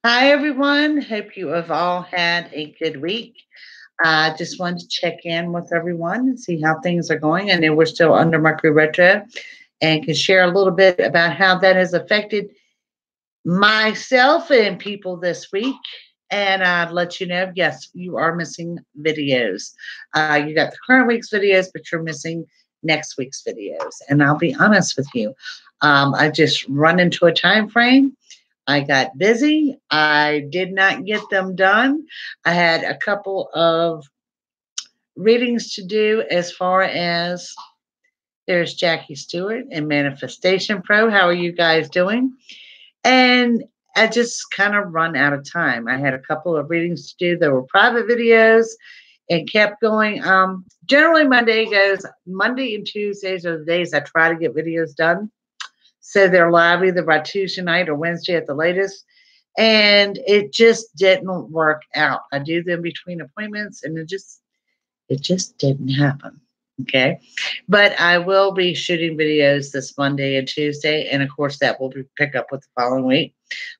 Hi, everyone. Hope you have all had a good week. I just wanted to check in with everyone and see how things are going. I know we're still under Mercury Retro and can share a little bit about how that has affected myself and people this week. And I'd let you know, yes, you are missing videos. You got the current week's videos, but you're missing next week's videos. And I'll be honest with you, I just run into a time frame. I got busy. I did not get them done. I had a couple of readings to do as far as there's Jackie Stewart and Manifestation Pro. How are you guys doing? And I just kind of run out of time. I had a couple of readings to do. There were private videos and kept going. Generally, Monday and Tuesdays are the days I try to get videos done. So they're live either by Tuesday night or Wednesday at the latest. And it just didn't work out. I do them between appointments and it just didn't happen. Okay. But I will be shooting videos this Monday and Tuesday. And of course, that will be pick up with the following week.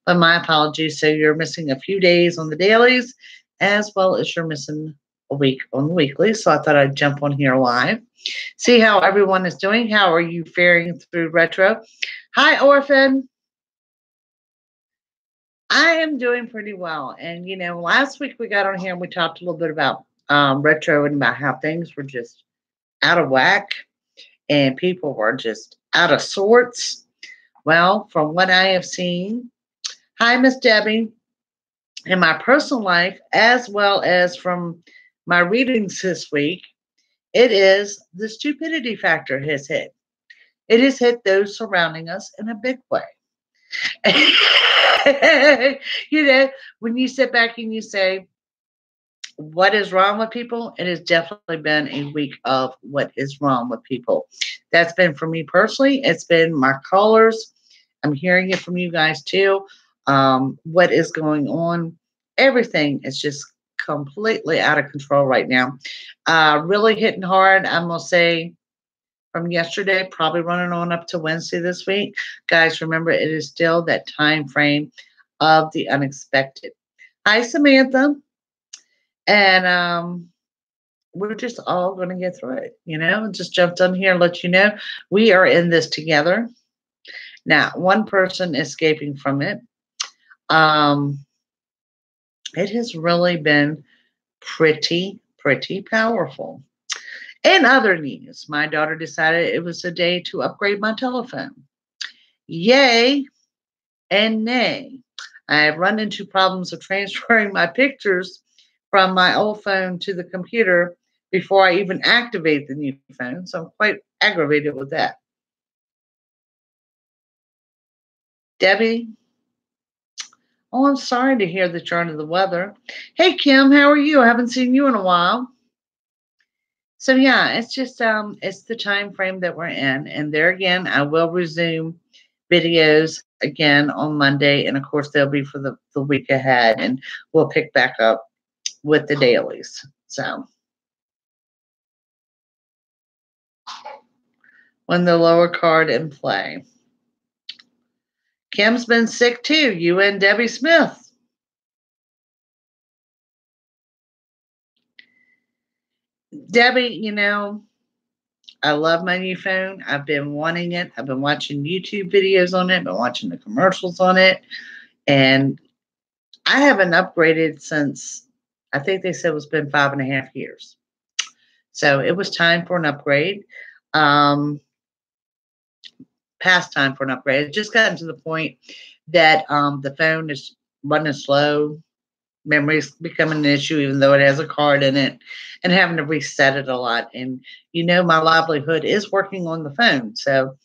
But my apologies. So you're missing a few days on the dailies as well as you're missing a week on the weekly. So I thought I'd jump on here live. See how everyone is doing. How are you faring through retro? Hi, Orphan. I am doing pretty well. And, last week we got on here and we talked a little bit about retro and about how things were just out of whack and people were just out of sorts. Well, from what I have seen, hi, Miss Debbie, in my personal life, as well as from my readings this week, it is the stupidity factor has hit. It has hit those surrounding us in a big way. you know, when you sit back and you say, what is wrong with people? It has definitely been a week of what is wrong with people. That's been for me personally. It's been my callers. I'm hearing it from you guys too. What is going on? Everything is just completely out of control right now. Really hitting hard. I'm going to say from yesterday, probably running on up to Wednesday this week. Guys, remember it is still that time frame of the unexpected. Hi, Samantha. And we're just all going to get through it. Just jumped on here and let you know we are in this together. Now, one person escaping from it. Um, it has really been pretty powerful. In other news, my daughter decided it was a day to upgrade my telephone. Yay and nay. I have run into problems of transferring my pictures from my old phone to the computer before I even activate the new phone. So I'm quite aggravated with that. Debbie, oh, I'm sorry to hear that you're under the weather. Hey, Kim, how are you? I haven't seen you in a while. So yeah, it's just it's the time frame that we're in. And there again, I will resume videos again on Monday. And of course they'll be for the week ahead and we'll pick back up with the dailies. So when the lower card in play. Kim's been sick too. You and Debbie Smith. Debbie, I love my new phone. I've been wanting it. I've been watching YouTube videos on it, been watching the commercials on it. And I haven't upgraded since I think they said it's been 5.5 years. So it was time for an upgrade. Um, Past time for an upgrade. It just gotten to the point that the phone is running slow. Memory's becoming an issue, even though it has a card in it, and having to reset it a lot. And my livelihood is working on the phone. So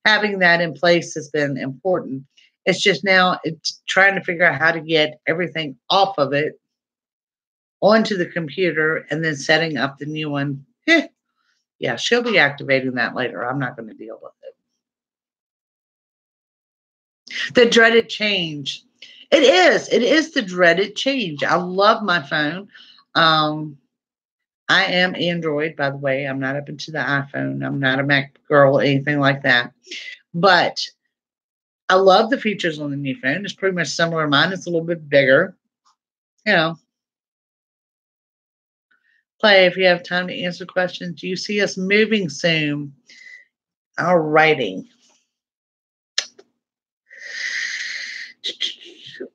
having that in place has been important. It's just now it's trying to figure out how to get everything off of it onto the computer and then setting up the new one. Yeah, she'll be activating that later. I'm not going to deal with it. The dreaded change. It is. It is the dreaded change. I love my phone. Um, I am Android, by the way. I'm not up into the iPhone. I'm not a Mac girl, anything like that. But I love the features on the new phone. It's pretty much similar to mine. It's a little bit bigger. You know, play if you have time to answer questions. Do you see us moving soon? All righty.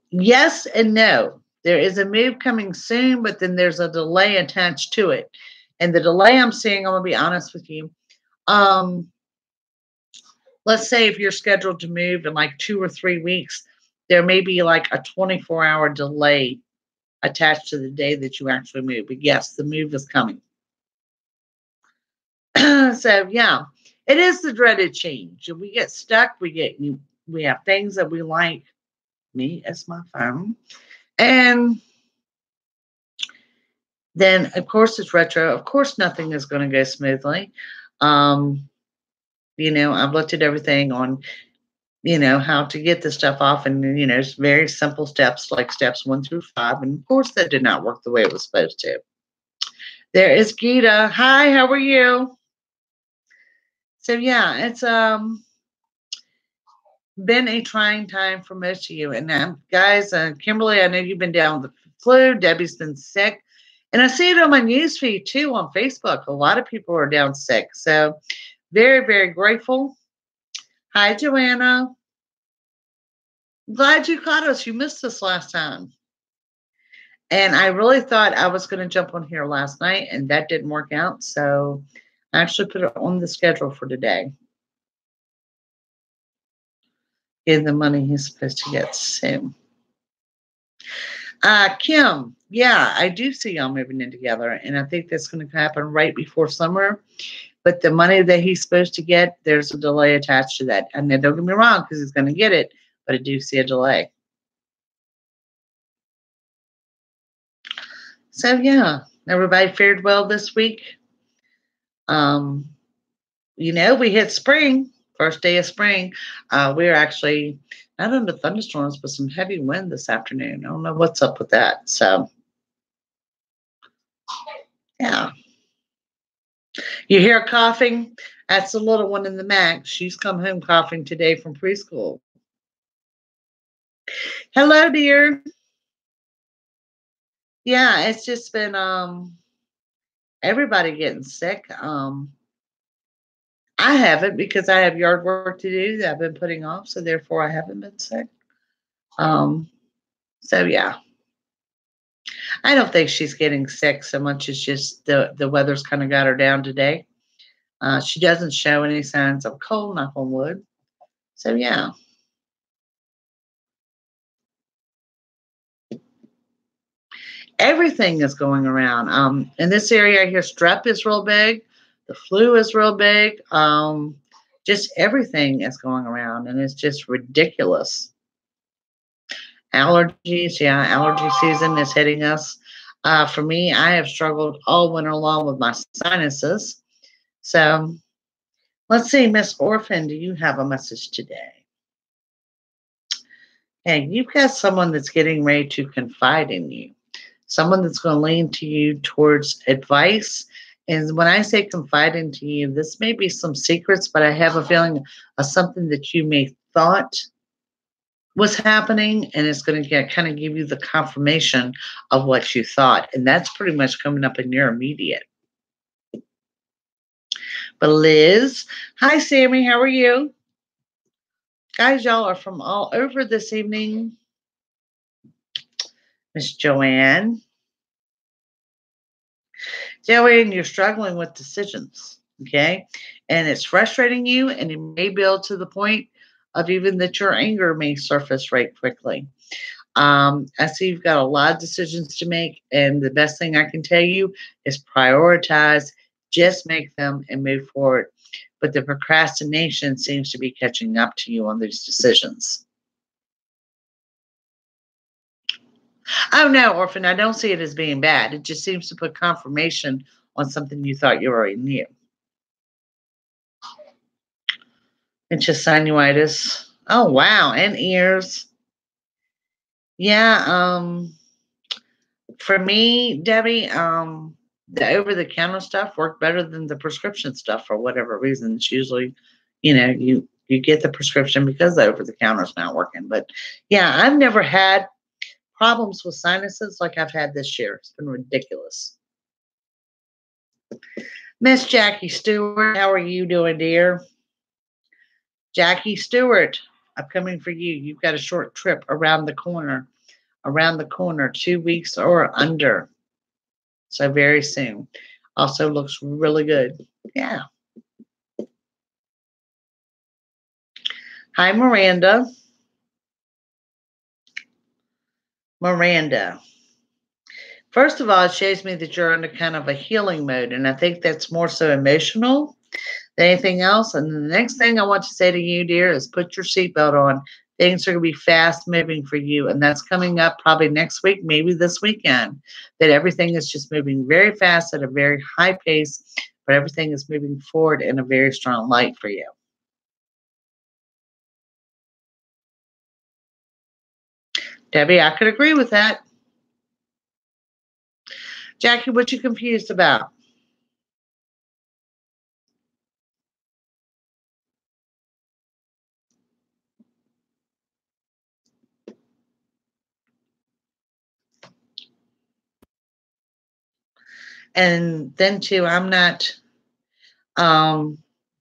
Yes and no. There is a move coming soon, but then there's a delay attached to it. And the delay I'm seeing, I'm going to be honest with you. Let's say if you're scheduled to move in like 2 or 3 weeks, there may be like a 24-hour delay attached to the day that you actually move. But yes, the move is coming. So yeah, it is the dreaded change. If we get stuck, we have things that we like. Me as my phone, and then of course it's retro. Of course, nothing is going to go smoothly. Um, I've looked at everything on how to get the stuff off, and it's very simple steps like steps 1 through 5, and of course that did not work the way it was supposed to. There is Gita. Hi, how are you? So yeah, it's been a trying time for most of you. And guys, Kimberly, I know you've been down with the flu. Debbie's been sick. And I see it on my newsfeed too on Facebook. A lot of people are down sick. So very, very grateful. Hi, Joanna. Glad you caught us. You missed us last time. And I really thought I was going to jump on here last night, and that didn't work out. So I actually put it on the schedule for today. Give the money he's supposed to get soon. Kim, yeah, I do see y'all moving in together, and I think that's going to happen right before summer. But the money that he's supposed to get, there's a delay attached to that. And then don't get me wrong, because he's going to get it, but I do see a delay. So yeah, everybody fared well this week. We hit spring, first day of spring. We're actually not under thunderstorms, but some heavy wind this afternoon. I don't know what's up with that. So yeah. You hear coughing? That's the little one in the Mac. She's come home coughing today from preschool. Hello, dear. Yeah, it's just been everybody getting sick. I haven't because I have yard work to do that I've been putting off, so therefore I haven't been sick. So yeah. I don't think she's getting sick so much as just the weather's kind of got her down today. She doesn't show any signs of cold, knock on wood. So yeah. Everything is going around. In this area, I hear strep is real big, the flu is real big. Just everything is going around, and it's just ridiculous. Allergies, yeah, allergy season is hitting us. For me, I have struggled all winter long with my sinuses. So let's see, Miss Orphan, do you have a message today? Hey, you've got someone that's getting ready to confide in you. Someone that's going to lean to you towards advice. And when I say confide into you, this may be some secrets, but I have a feeling of something that you may thought was happening, and it's going to kind of give you the confirmation of what you thought. And that's pretty much coming up in your immediate. But Liz, hi Sammy, how are you? Guys, y'all are from all over this evening. Miss Joanne. Joanne, you're struggling with decisions, okay? And it's frustrating you, and it may build to the point of even that your anger may surface right quickly. I see you've got a lot of decisions to make, and the best thing I can tell you is prioritize, just make them and move forward. But the procrastination seems to be catching up to you on these decisions. Oh, no, Orphan, I don't see it as being bad. It just seems to put confirmation on something you thought you already knew. It's just sinusitis. Oh, wow, and ears. Yeah, for me, Debbie, the over-the-counter stuff worked better than the prescription stuff for whatever reason. It's usually, you You get the prescription because the over-the-counter is not working. But yeah, I've never had problems with sinuses like I've had this year. It's been ridiculous. Miss Jackie Stewart, how are you doing, dear? Jackie Stewart, I'm coming for you. You've got a short trip around the corner. Around the corner, 2 weeks or under. So very soon. Also looks really good. Yeah. Hi, Miranda. Miranda. First of all, it shows me that you're under kind of a healing mode, and I think that's more so emotional than anything else. And the next thing I want to say to you, dear, is put your seatbelt on. Things are going to be fast moving for you, and that's coming up probably next week, maybe this weekend, that everything is just moving very fast at a very high pace, but everything is moving forward in a very strong light for you. Debbie, I could agree with that. Jackie, what you confused about? And then too, I'm not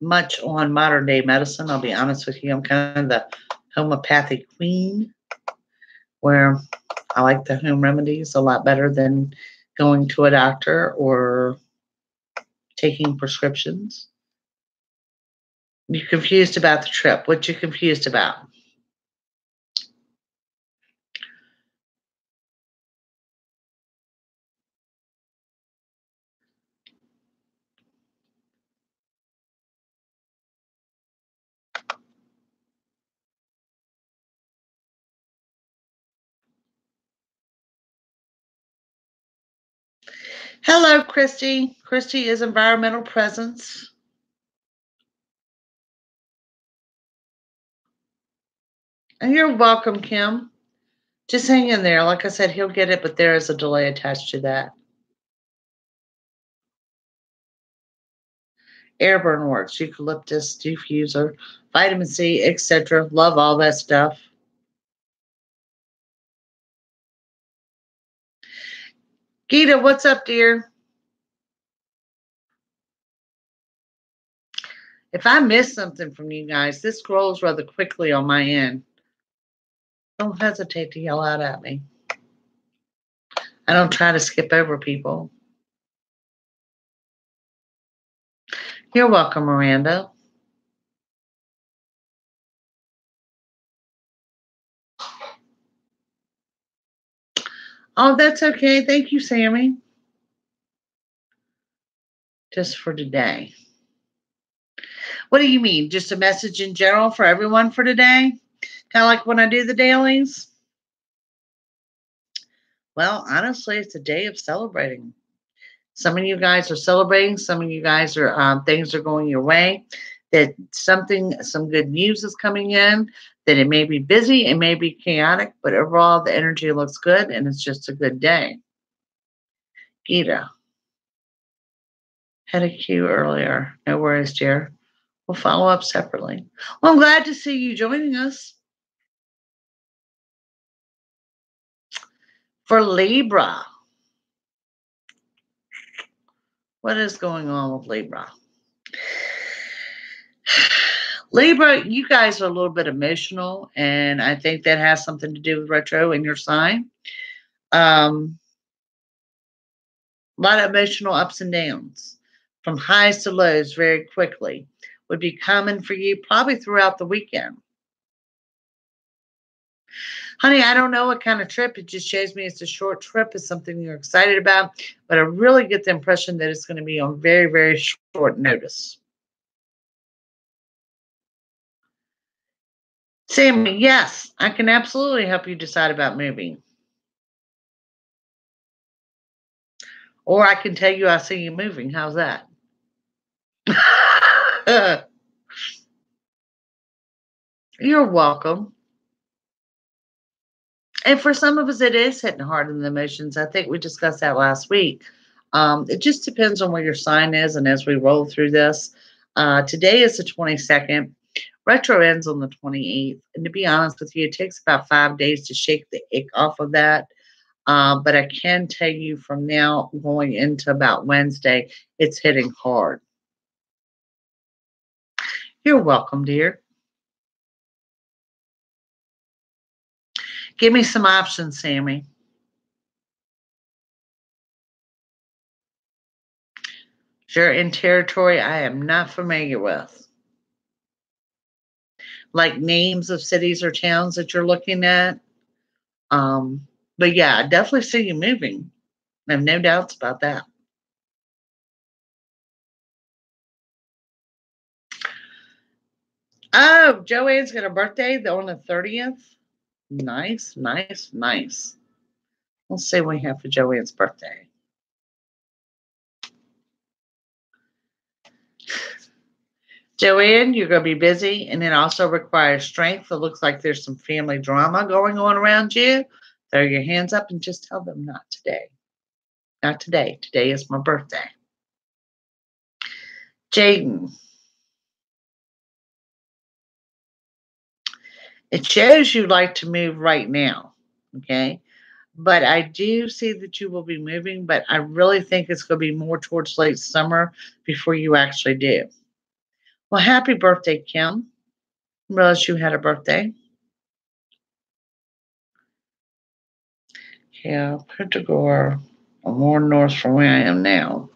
much on modern day medicine. I'll be honest with you. I'm kind of the homeopathic queen, where I like the home remedies a lot better than going to a doctor or taking prescriptions. You're confused about the trip. What you confused about? Hello, Christy. Christy is Environmental Presence. And you're welcome, Kim. Just hang in there. Like I said, he'll get it, but there is a delay attached to that. Airburn works, eucalyptus, diffuser, vitamin C, etc. Love all that stuff. Gita, what's up, dear? If I miss something from you guys, this scrolls rather quickly on my end. Don't hesitate to yell out at me. I don't try to skip over people. You're welcome, Miranda. Oh, that's okay. Thank you, Sammy. Just for today. What do you mean? Just a message in general for everyone for today? Kind of like when I do the dailies? Well, honestly, it's a day of celebrating. Some of you guys are celebrating. Some of you guys are things are going your way. That some good news is coming in. That it may be busy, it may be chaotic, but overall the energy looks good, and it's just a good day. Gita, had a cue earlier. No worries, dear. We'll follow up separately. Well, I'm glad to see you joining us. For Libra, what is going on with Libra? Libra, you guys are a little bit emotional, and I think that has something to do with retro in your sign. A lot of emotional ups and downs, from highs to lows very quickly, would be common for you probably throughout the weekend. Honey, I don't know what kind of trip. It just shows me it's a short trip. It's something you're excited about, but I really get the impression that it's going to be on very, very short notice. Sammy, yes, I can absolutely help you decide about moving. Or I can tell you I see you moving. How's that? You're welcome. And for some of us, it is hitting hard in the emotions. I think we discussed that last week. It just depends on where your sign is. And as we roll through this, today is the 22nd. Retro ends on the 28th. And to be honest with you, it takes about 5 days to shake the ick off of that. But I can tell you from now going into about Wednesday, it's hitting hard. You're welcome, dear. Give me some options, Sammy. You're in territory I am not familiar with. Like names of cities or towns that you're looking at. But yeah, I definitely see you moving. I have no doubts about that. Oh, Joanne's got a birthday on the 30th. Nice, nice, nice. Let's see what we have for Joanne's birthday. Joanne, you're going to be busy, and it also requires strength. It looks like there's some family drama going on around you. Throw your hands up and just tell them not today. Not today. Today is my birthday. Jaden. It shows you like to move right now, okay? But I do see that you will be moving, but I really think it's going to be more towards late summer before you actually do. Well, happy birthday, Kim. I realized you had a birthday. Yeah, Punta Gorda, more north from where I am now.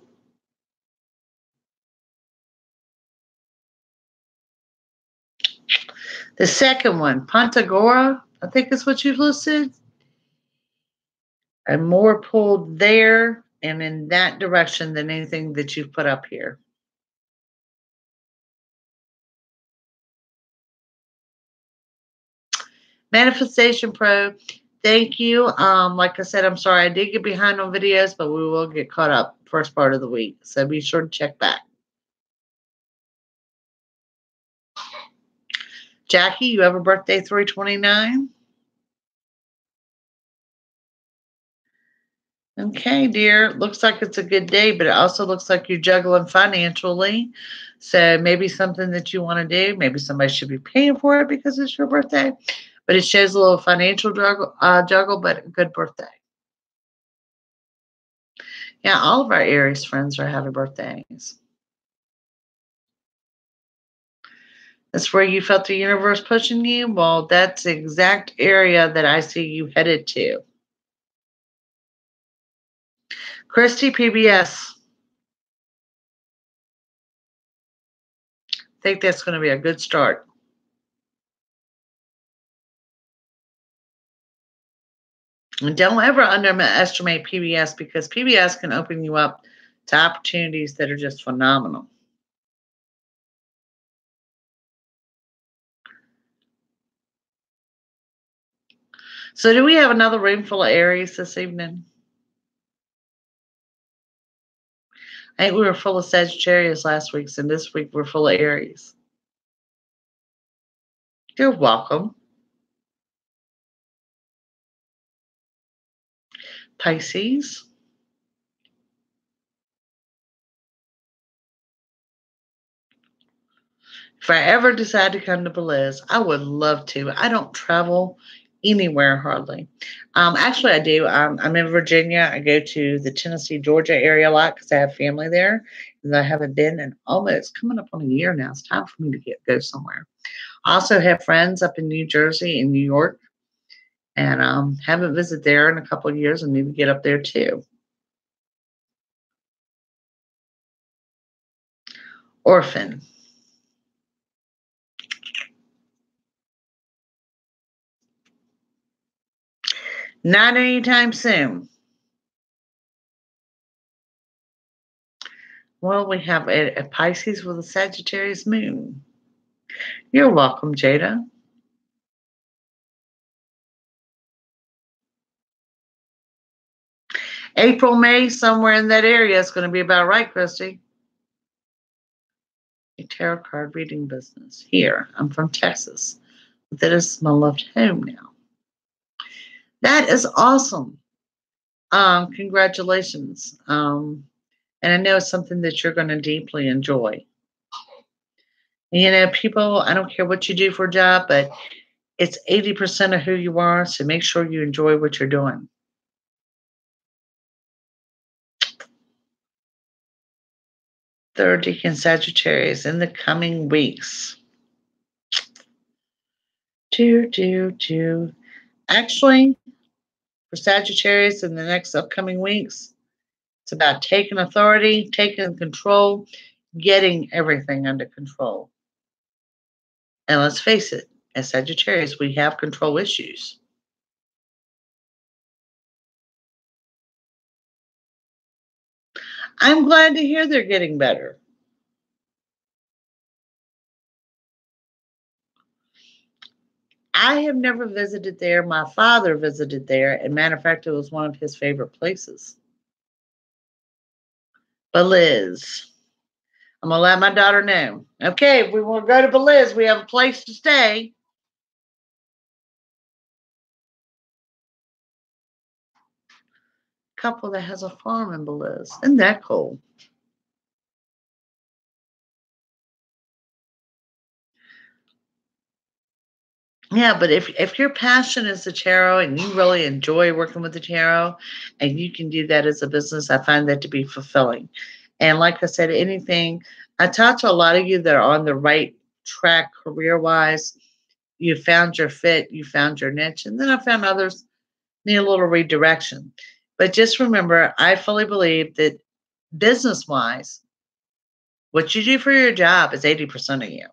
The second one, Punta Gorda, I think is what you've listed. I'm more pulled there and in that direction than anything that you've put up here. Manifestation Pro, thank you. Like I said, I'm sorry I did get behind on videos, but we will get caught up first part of the week. So be sure to check back. Jackie, you have a birthday 329? Okay, dear. Looks like it's a good day, but it also looks like you're juggling financially. So maybe something that you want to do. Maybe somebody should be paying for it because it's your birthday. But it shows a little financial juggle, but a good birthday. Yeah, all of our Aries friends are having birthdays. That's where you felt the universe pushing you. Well, that's the exact area that I see you headed to. Christy PBS. I think that's going to be a good start. And don't ever underestimate PBS because PBS can open you up to opportunities that are just phenomenal. So, do we have another room full of Aries this evening? I think we were full of Sagittarius last week, and this week we're full of Aries. You're welcome. Pisces. If I ever decide to come to Belize, I would love to. I don't travel anywhere hardly. Actually, I do. I'm in Virginia. I go to the Tennessee, Georgia area a lot because I have family there. And I haven't been in almost coming up on a year now. It's time for me to go somewhere. I also have friends up in New Jersey and New York, and haven't visited there in a couple of years and need to get up there too. Orphan. Not anytime soon. Well, we have a Pisces with a Sagittarius moon. You're welcome, Jada. April, May, somewhere in that area is going to be about right, Christy. A tarot card reading business. Here, I'm from Texas. That is my left home now. That is awesome. Congratulations. And I know it's something that you're going to deeply enjoy. You know, people, I don't care what you do for a job, but it's 80% of who you are. So make sure you enjoy what you're doing. 3rd decan Sagittarius in the coming weeks. Do. Actually, for Sagittarius in the next upcoming weeks, it's about taking authority, taking control, getting everything under control. And let's face it, as Sagittarius, we have control issues. I'm glad to hear they're getting better. I have never visited there. My father visited there. And matter of fact, it was one of his favorite places. Belize. I'm going to let my daughter know. Okay, if we want to go to Belize, we have a place to stay. Couple that has a farm in Belize. Isn't that cool? Yeah, but if your passion is the tarot and you really enjoy working with the tarot and you can do that as a business, I find that to be fulfilling. And like I said, anything, I talk to a lot of you that are on the right track career wise. You found your fit, you found your niche, and then I found others need a little redirection. But just remember, I fully believe that business wise, what you do for your job is 80% of you.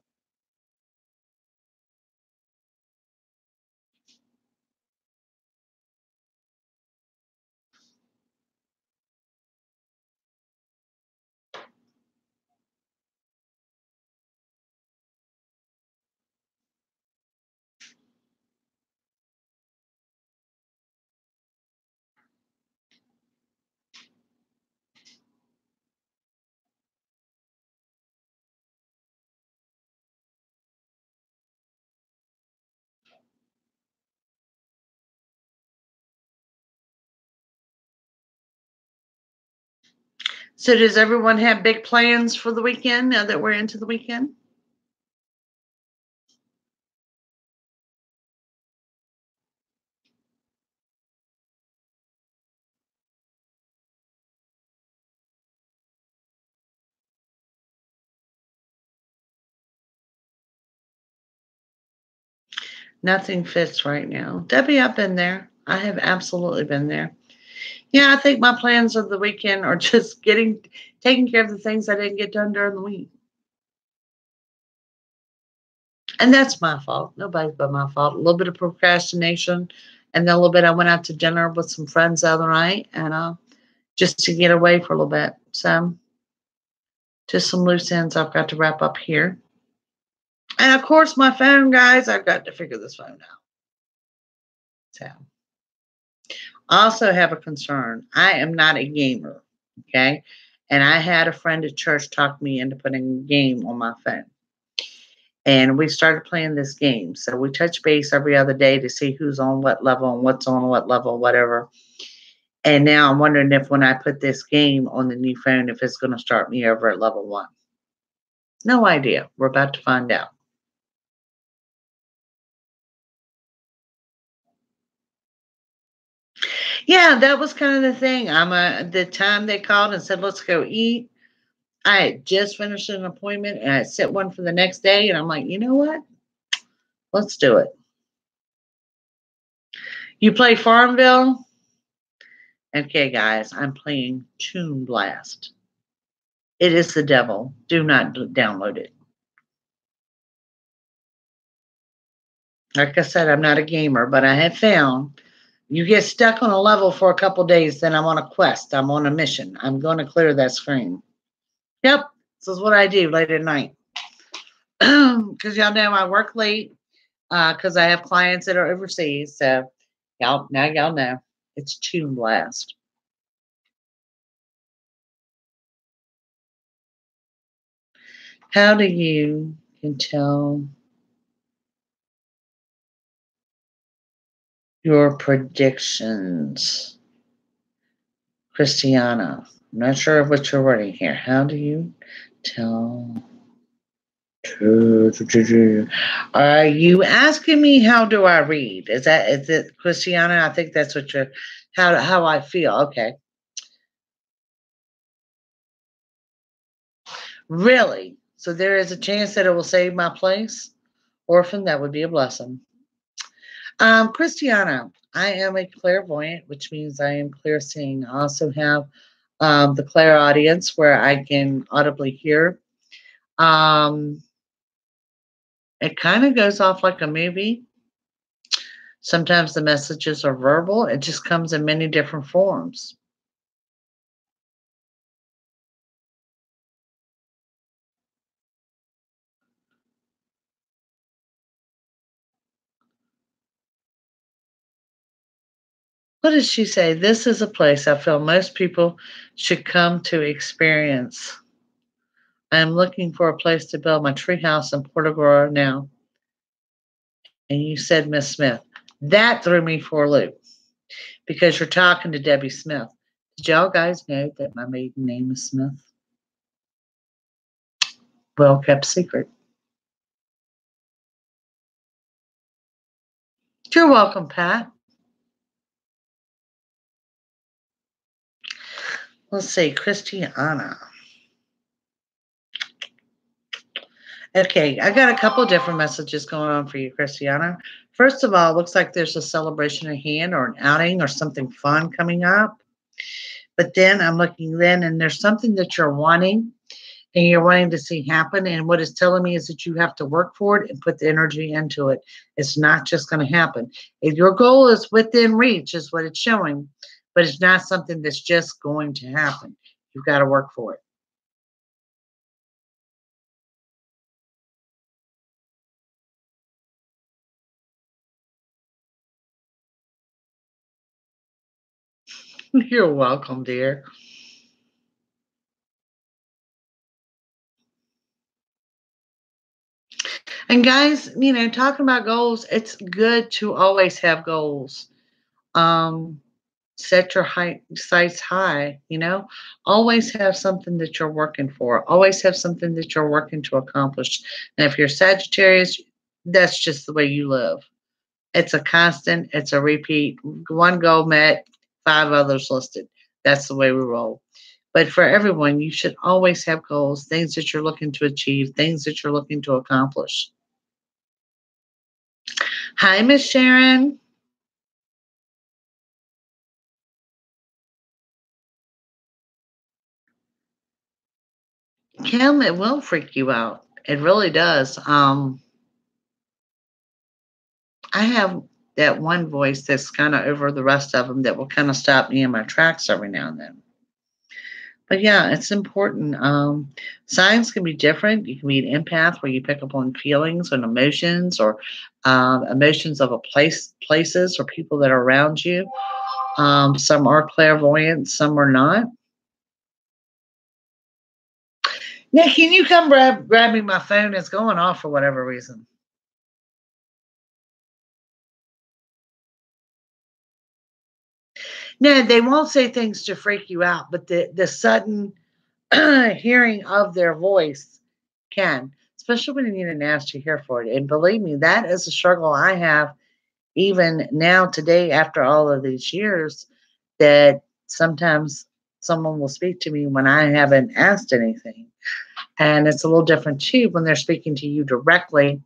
So does everyone have big plans for the weekend now that we're into the weekend? Nothing fits right now. Debbie, I've been there. I have absolutely been there. Yeah, I think my plans of the weekend are just taking care of the things I didn't get done during the week. And that's my fault. Nobody's but my fault. A little bit of procrastination. And then a little bit, I went out to dinner with some friends the other night and just to get away for a little bit. So just some loose ends I've got to wrap up here. And of course, my phone, guys, I've got to figure this phone out. So I also have a concern. I am not a gamer. Okay. And I had a friend at church talk me into putting a game on my phone. And we started playing this game. So we touch base every other day to see who's on what level and what's on what level, whatever. And now I'm wondering if when I put this game on the new phone, if it's going to start me over at level 1. No idea. We're about to find out. Yeah, that was kind of the thing. The time they called and said, let's go eat. I had just finished an appointment and I set one for the next day. And I'm like, you know what? Let's do it. You play Farmville? Okay, guys, I'm playing Toon Blast. It is the devil. Do not download it. Like I said, I'm not a gamer, but I have found you get stuck on a level for a couple days, then I'm on a quest. I'm on a mission. I'm going to clear that screen. Yep, this is what I do late at night. Because y'all know I work late because I have clients that are overseas. So y'all know it's Toon Blast. How do you can tell your predictions, Christiana? I'm not sure what you're writing here. How do you tell Are you asking me how do I read? Is it Christiana? I think that's what you're how I feel. Okay. Really? So there is a chance that it will save my place? Orphan, that would be a blessing. Christiana, I am a clairvoyant, which means I am clear seeing. I also have the clairaudience where I can audibly hear. Um, it kind of goes off like a movie. Sometimes the messages are verbal. It just comes in many different forms. What did she say? This is a place I feel most people should come to experience. I am looking for a place to build my treehouse in Portogruaro now. And you said Miss Smith. That threw me for a loop because you're talking to Debbie Smith. Did y'all guys know that my maiden name is Smith? Well kept secret. You're welcome, Pat. Let's see, Christiana. Okay, I got a couple of different messages going on for you, Christiana. First of all, it looks like there's a celebration at hand or an outing or something fun coming up. But then I'm looking then and there's something that you're wanting and you're wanting to see happen. And what it's telling me is that you have to work for it and put the energy into it. It's not just going to happen. If your goal is within reach, is what it's showing, but it's not something that's just going to happen. You've got to work for it. You're welcome, dear. And guys, talking about goals, it's good to always have goals. Um, Set your sights high, always have something that you're working for, always have something that you're working to accomplish. And if you're Sagittarius, that's just the way you live. It's a constant, it's a repeat. One goal met, five others listed. That's the way we roll. But for everyone, you should always have goals, things that you're looking to achieve, things that you're looking to accomplish. Hi, Miss Sharon. Kim, it will freak you out. It really does. I have that one voice that's kind of over the rest of them that will kind of stop me in my tracks every now and then. But yeah, it's important. Signs can be different. You can be an empath where you pick up on feelings and emotions or emotions of a places or people that are around you. Some are clairvoyant, some are not. Now, can you come grab me my phone? It's going off for whatever reason. No, they won't say things to freak you out, but the sudden hearing of their voice can, especially when you need an ass to hear for it. And believe me, that is a struggle I have even now today after all of these years, that sometimes someone will speak to me when I haven't asked anything. And it's a little different too when they're speaking to you directly,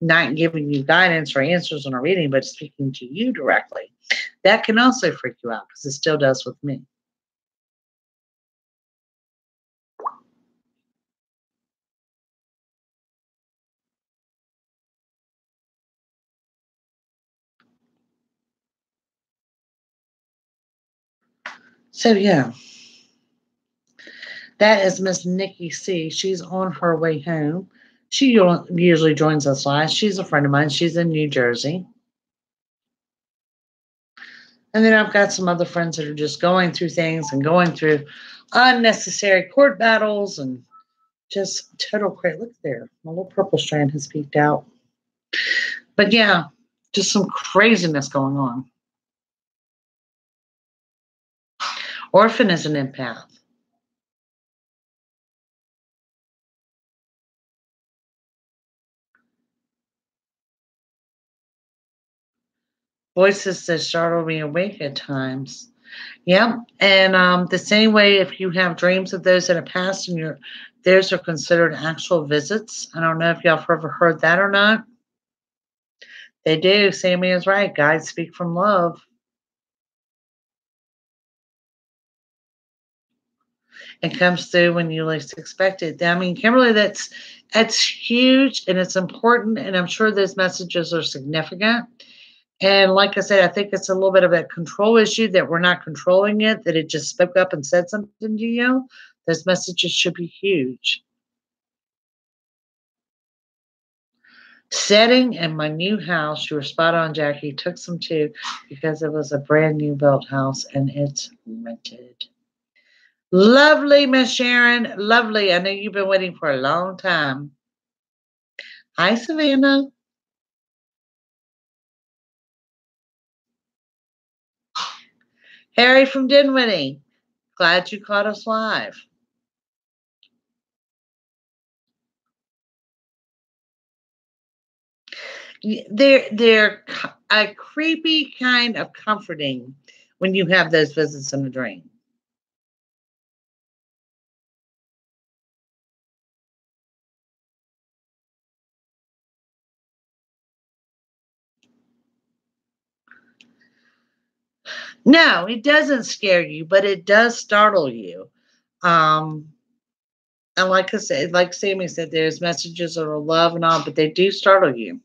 not giving you guidance or answers on a reading, but speaking to you directly. That can also freak you out because it still does with me. So yeah, that is Miss Nikki C. She's on her way home. She usually joins us last. She's a friend of mine. She's in New Jersey. And then I've got some other friends that are just going through things and going through unnecessary court battles and just total crazy. Look there. My little purple strand has peeked out. But yeah, just some craziness going on. Orphan is an empath. Voices that startle me awake at times. Yep. And the same way, if you have dreams of those that have passed and theirs are considered actual visits. I don't know if y'all have ever heard that or not. They do. Sammy is right. Guides speak from love. It comes through when you least expect it. I mean, Kimberly, that's huge and it's important, and I'm sure those messages are significant. And like I said, I think it's a little bit of a control issue that we're not controlling it, that it just spoke up and said something to you. Those messages should be huge. Setting in my new house, you were spot on, Jackie. Took some too because it was a brand new built house and it's rented. Lovely, Miss Sharon. Lovely. I know you've been waiting for a long time. Hi, Savannah. Harry from Dinwiddie. Glad you caught us live. They're a creepy kind of comforting when you have those visits in a dream. No, it doesn't scare you, but it does startle you. Um, and like I said, like Sammy said, there's messages of love and all, but they do startle you.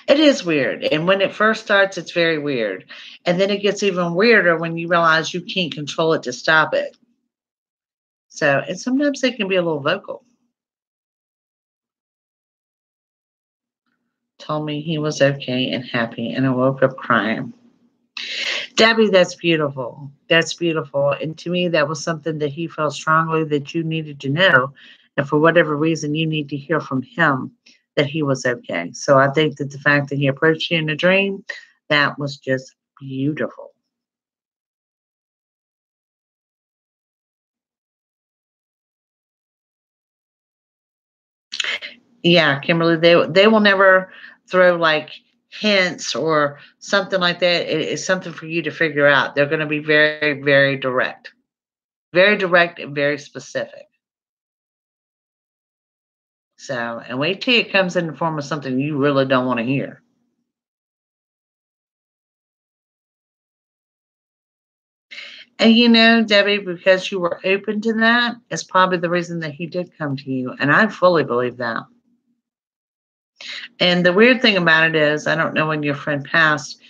It is weird. And when it first starts, it's very weird. And then it gets even weirder when you realize you can't control it to stop it. So, and sometimes they can be a little vocal. Told me he was okay and happy, and I woke up crying. Debbie, that's beautiful. That's beautiful. And to me, that was something that he felt strongly that you needed to know. And for whatever reason, you need to hear from him that he was okay. So I think that the fact that he approached you in a dream, that was just beautiful. Yeah, Kimberly, they will never throw like hints or something like that. It's something for you to figure out. They're going to be very, very direct and very specific. So, and wait till it comes in the form of something you really don't want to hear. And you know, Debbie, because you were open to that, is probably the reason that he did come to you. And I fully believe that. And the weird thing about it is, I don't know when your friend passed,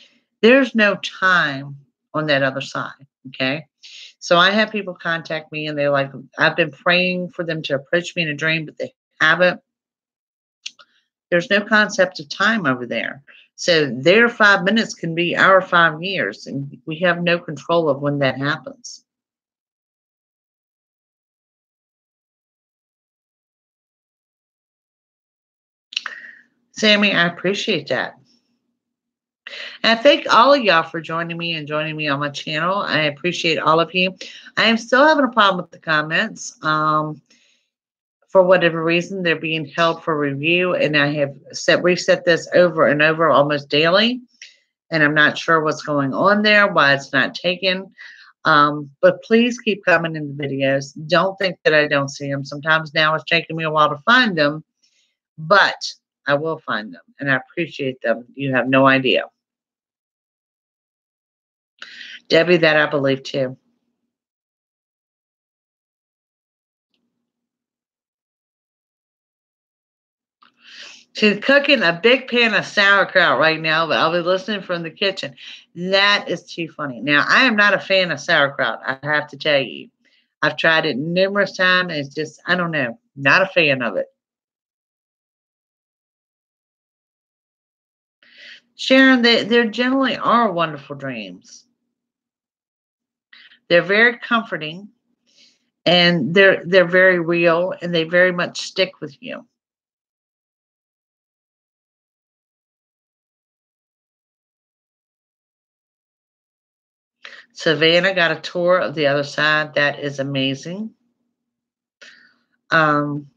there's no time on that other side. Okay. So I have people contact me and they're like, I've been praying for them to approach me in a dream, but they haven't. There's no concept of time over there. So their 5 minutes can be our 5 years, and we have no control of when that happens. Sammy, I appreciate that. And I thank all of y'all for joining me and joining me on my channel. I appreciate all of you. I am still having a problem with the comments. For whatever reason, they're being held for review, and I have reset this over and over almost daily. And I'm not sure what's going on there, why it's not taken. But please keep coming in the videos. Don't think that I don't see them. Sometimes now it's taking me a while to find them, but I will find them and I appreciate them. You have no idea. Debbie, that I believe too. She's cooking a big pan of sauerkraut right now, but I'll be listening from the kitchen. That is too funny. Now, I am not a fan of sauerkraut, I have to tell you. I've tried it numerous times. It's just, I don't know, not a fan of it. Sharon, there generally are wonderful dreams. They're very comforting and they're very real and they very much stick with you. Savannah got a tour of the other side. That is amazing. Um,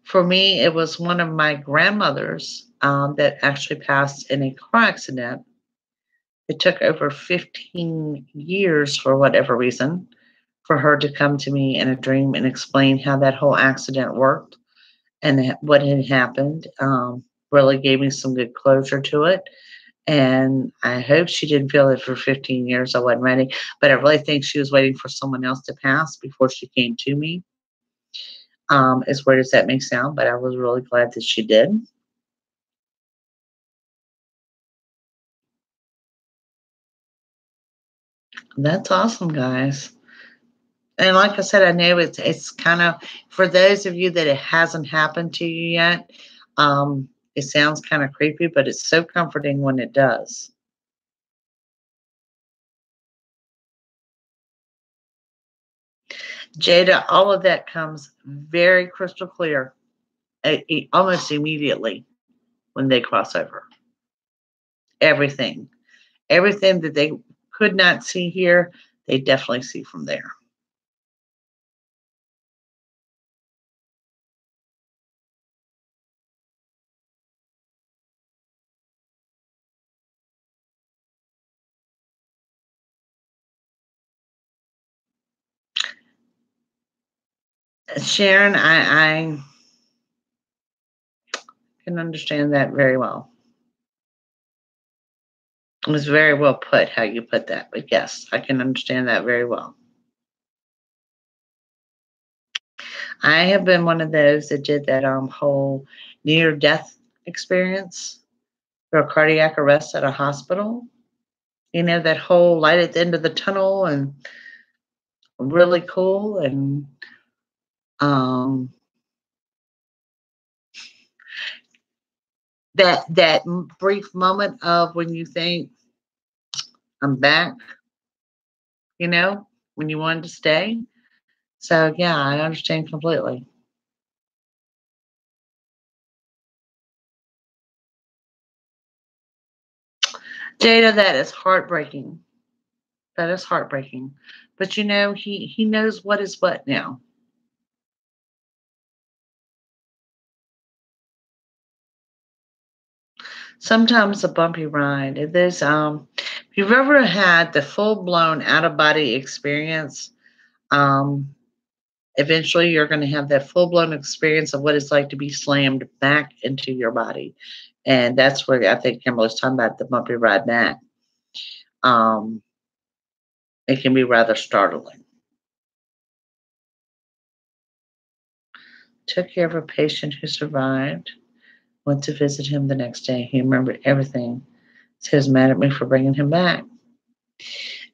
for me, it was one of my grandmothers that actually passed in a car accident. It took over 15 years, for whatever reason, for her to come to me in a dream and explain how that whole accident worked and what had happened. Really gave me some good closure to it. And I hope she didn't feel that for 15 years I wasn't ready. But I really think she was waiting for someone else to pass before she came to me. As weird as that may sound, but I was really glad that she did. That's awesome, guys. And like I said, I know it's kind of for those of you that it hasn't happened to you yet. It sounds kind of creepy, but it's so comforting when it does. Jada, all of that comes very crystal clear, almost immediately when they cross over. Everything, everything that they could not see here, they definitely see from there. Sharon, I can understand that very well. It was very well put how you put that, but yes, I can understand that very well. I have been one of those that did that whole near death experience for a cardiac arrest at a hospital. You know, that whole light at the end of the tunnel and really cool and um that brief moment of when you think I'm back, you know, when you wanted to stay. So yeah, I understand completely. Jada, that is heartbreaking. That is heartbreaking. But you know, he knows what is what now. Sometimes a bumpy ride. If you've ever had the full blown out of body experience, um, eventually you're going to have that full blown experience of what it's like to be slammed back into your body. And that's where I think Kimberly's talking about the bumpy ride back. Um, it can be rather startling. Took care of a patient who survived. Went to visit him the next day. He remembered everything. So he was mad at me for bringing him back.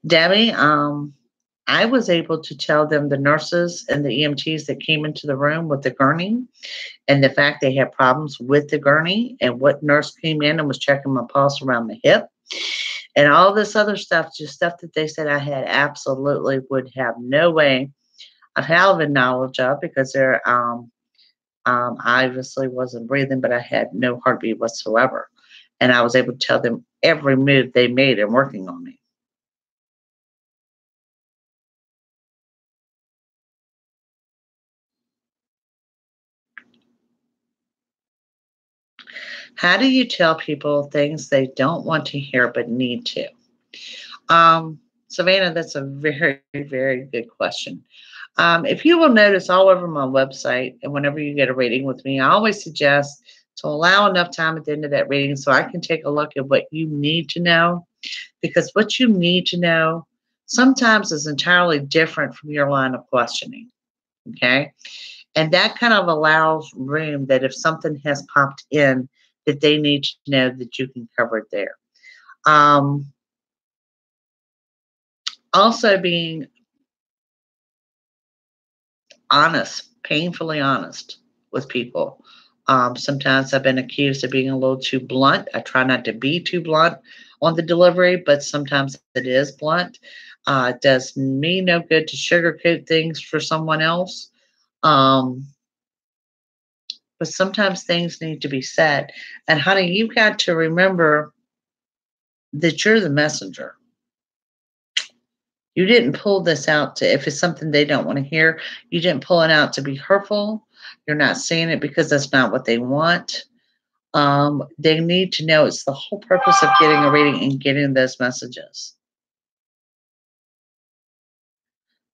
Debbie, I was able to tell them the nurses and the EMTs that came into the room with the gurney and the fact they had problems with the gurney and what nurse came in and was checking my pulse around the hip and all this other stuff, just stuff that they said I had absolutely would have no way of having knowledge of because I obviously wasn't breathing, but I had no heartbeat whatsoever. And I was able to tell them every move they made in working on me. How do you tell people things they don't want to hear but need to? Savannah, that's a very, very good question. If you will notice all over my website, and whenever you get a reading with me, I always suggest to allow enough time at the end of that reading so I can take a look at what you need to know, because what you need to know sometimes is entirely different from your line of questioning. Okay. And that kind of allows room that if something has popped in, that they need to know that you can cover it there. Um, Also being honest, painfully honest with people. Sometimes I've been accused of being a little too blunt. I try not to be too blunt on the delivery, but sometimes it is blunt. It does me no good to sugarcoat things for someone else. Um, but sometimes things need to be said. And honey, you've got to remember that you're the messenger. You didn't pull this out to, if it's something they don't want to hear, you didn't pull it out to be hurtful. You're not saying it because that's not what they want. They need to know it's the whole purpose of getting a reading and getting those messages.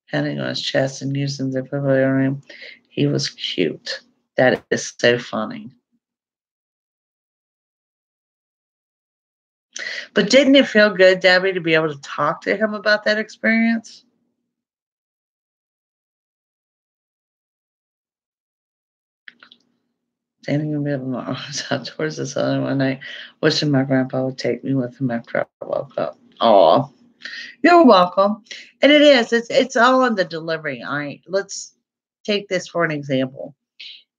Handing on his chest and using the pavilion. He was cute. That is so funny. But didn't it feel good, Debbie, to be able to talk to him about that experience? Standing in the middle of my arms out towards the sun one night, wishing my grandpa would take me with him after I woke up. Aw, you're welcome. And it is. It's all in the delivery. All right, let's take this for an example.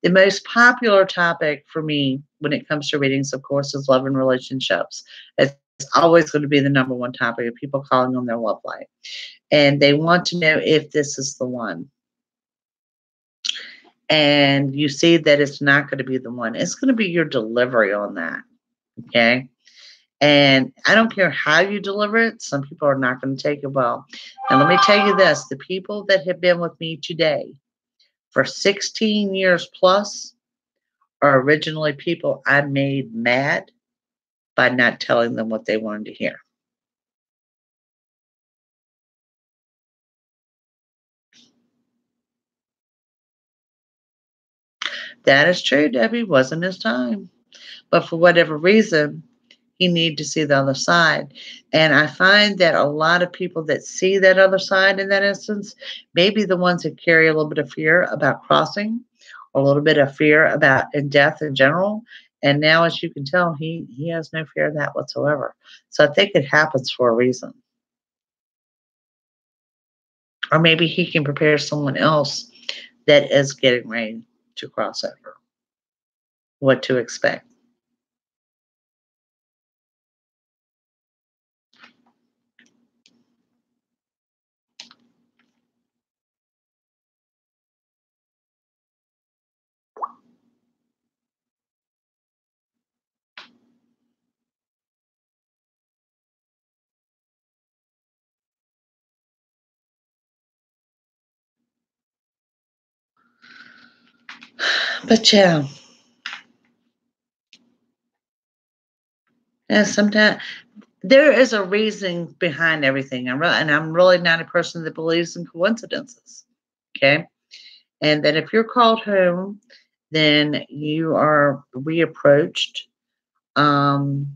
The most popular topic for me when it comes to readings, of course, is love and relationships. It's always going to be the number one topic of people calling on their love life. And they want to know if this is the one. And you see that it's not going to be the one. It's going to be your delivery on that. Okay. And I don't care how you deliver it. Some people are not going to take it well. And let me tell you this, the people that have been with me today for 16 years plus are originally people I made mad by not telling them what they wanted to hear. That is true, Debbie. Wasn't his time. But for whatever reason, he needed to see the other side. And I find that a lot of people that see that other side in that instance, maybe the ones that carry a little bit of fear about crossing, or a little bit of fear about in death in general. And now, as you can tell, he has no fear of that whatsoever. So I think it happens for a reason. Or maybe he can prepare someone else that is getting ready to cross over what to expect. But yeah, sometimes there is a reason behind everything. I'm really not a person that believes in coincidences. Okay. And that if you're called home, then you are reapproached. Um,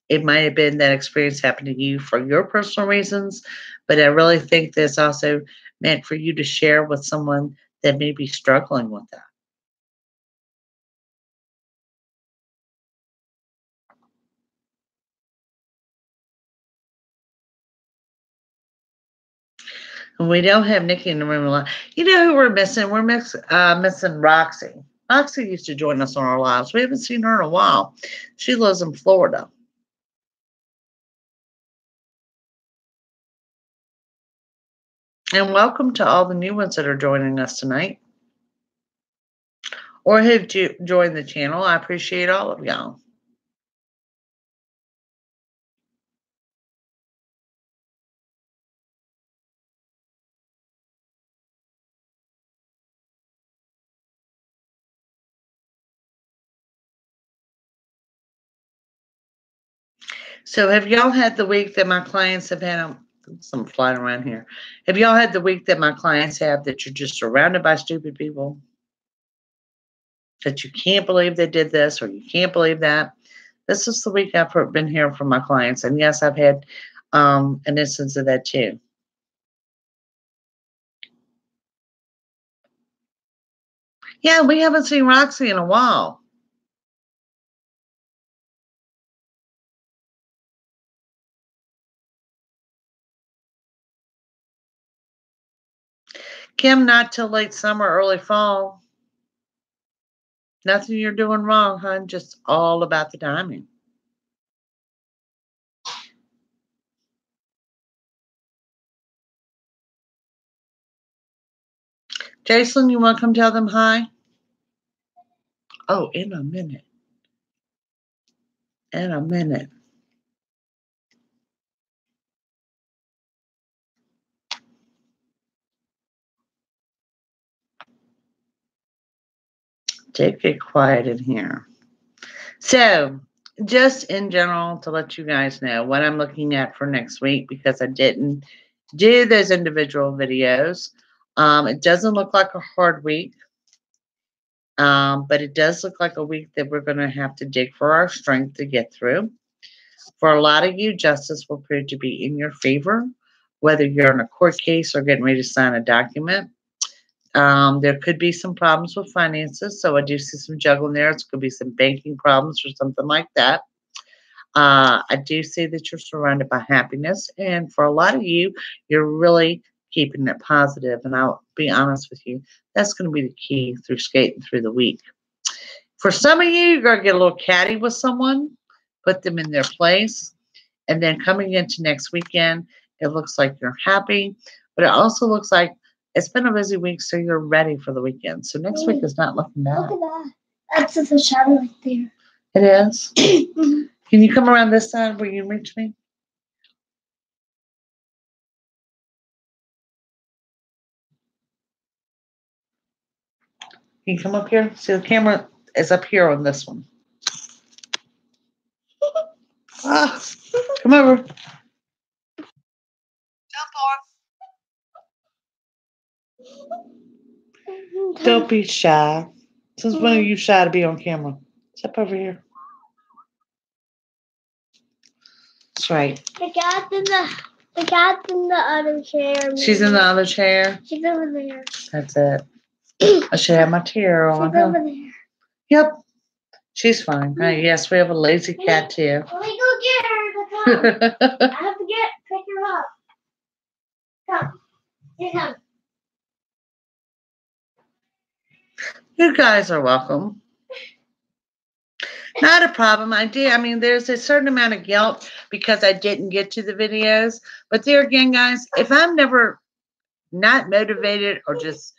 it might have been that experience happened to you for your personal reasons, but I really think this also meant for you to share with someone that may be struggling with that. And we don't have Nikki in the room a lot. You know who we're missing? Missing Roxy. Roxy used to join us on our lives. We haven't seen her in a while. She lives in Florida. And welcome to all the new ones that are joining us tonight or have joined the channel. I appreciate all of y'all. So have y'all had the week that my clients have had? Some flying around here. Have y'all had the week that my clients have that you're just surrounded by stupid people? That you can't believe they did this or you can't believe that? This is the week I've been hearing from my clients. And yes, I've had an instance of that too. Yeah, we haven't seen Roxy in a while. Kim, not till late summer, early fall. Nothing you're doing wrong, hon. Just all about the timing. Jason, you want to come tell them hi? Oh, in a minute. In a minute. did get quiet in here. So, just in general, to let you guys know what I'm looking at for next week, because I didn't do those individual videos. It doesn't look like a hard week, but it does look like a week that we're going to have to dig for our strength to get through. For a lot of you, justice will prove to be in your favor, whether you're in a court case or getting ready to sign a document. There could be some problems with finances, so I do see some juggling there. It could be some banking problems or something like that. I do see that you're surrounded by happiness, and for a lot of you, you're really keeping it positive. And I'll be honest with you, that's going to be the key through skating through the week. For some of you, you're going to get a little catty with someone, put them in their place, and then coming into next weekend, it looks like you're happy, but it also looks like it's been a busy week, so you're ready for the weekend. So next week is not looking bad. Look at that. That's just a shadow right there. It is? Can you come around this side where you can reach me? Can you come up here? See, the camera is up here on this one. Come over. Jump on. Don't be shy. Since when are you shy to be on camera? Step over here. That's right. The cat's in the other chair. She's in the other chair? She's over there. That's it. I should have my tear on. She's over there. Yep. She's fine. Yes, we have a lazy cat too. Let me go get her. I have to pick her up. Come. Here come. You guys are welcome. Not a problem. I mean, there's a certain amount of guilt because I didn't get to the videos. But there again, guys, if I'm never not motivated or just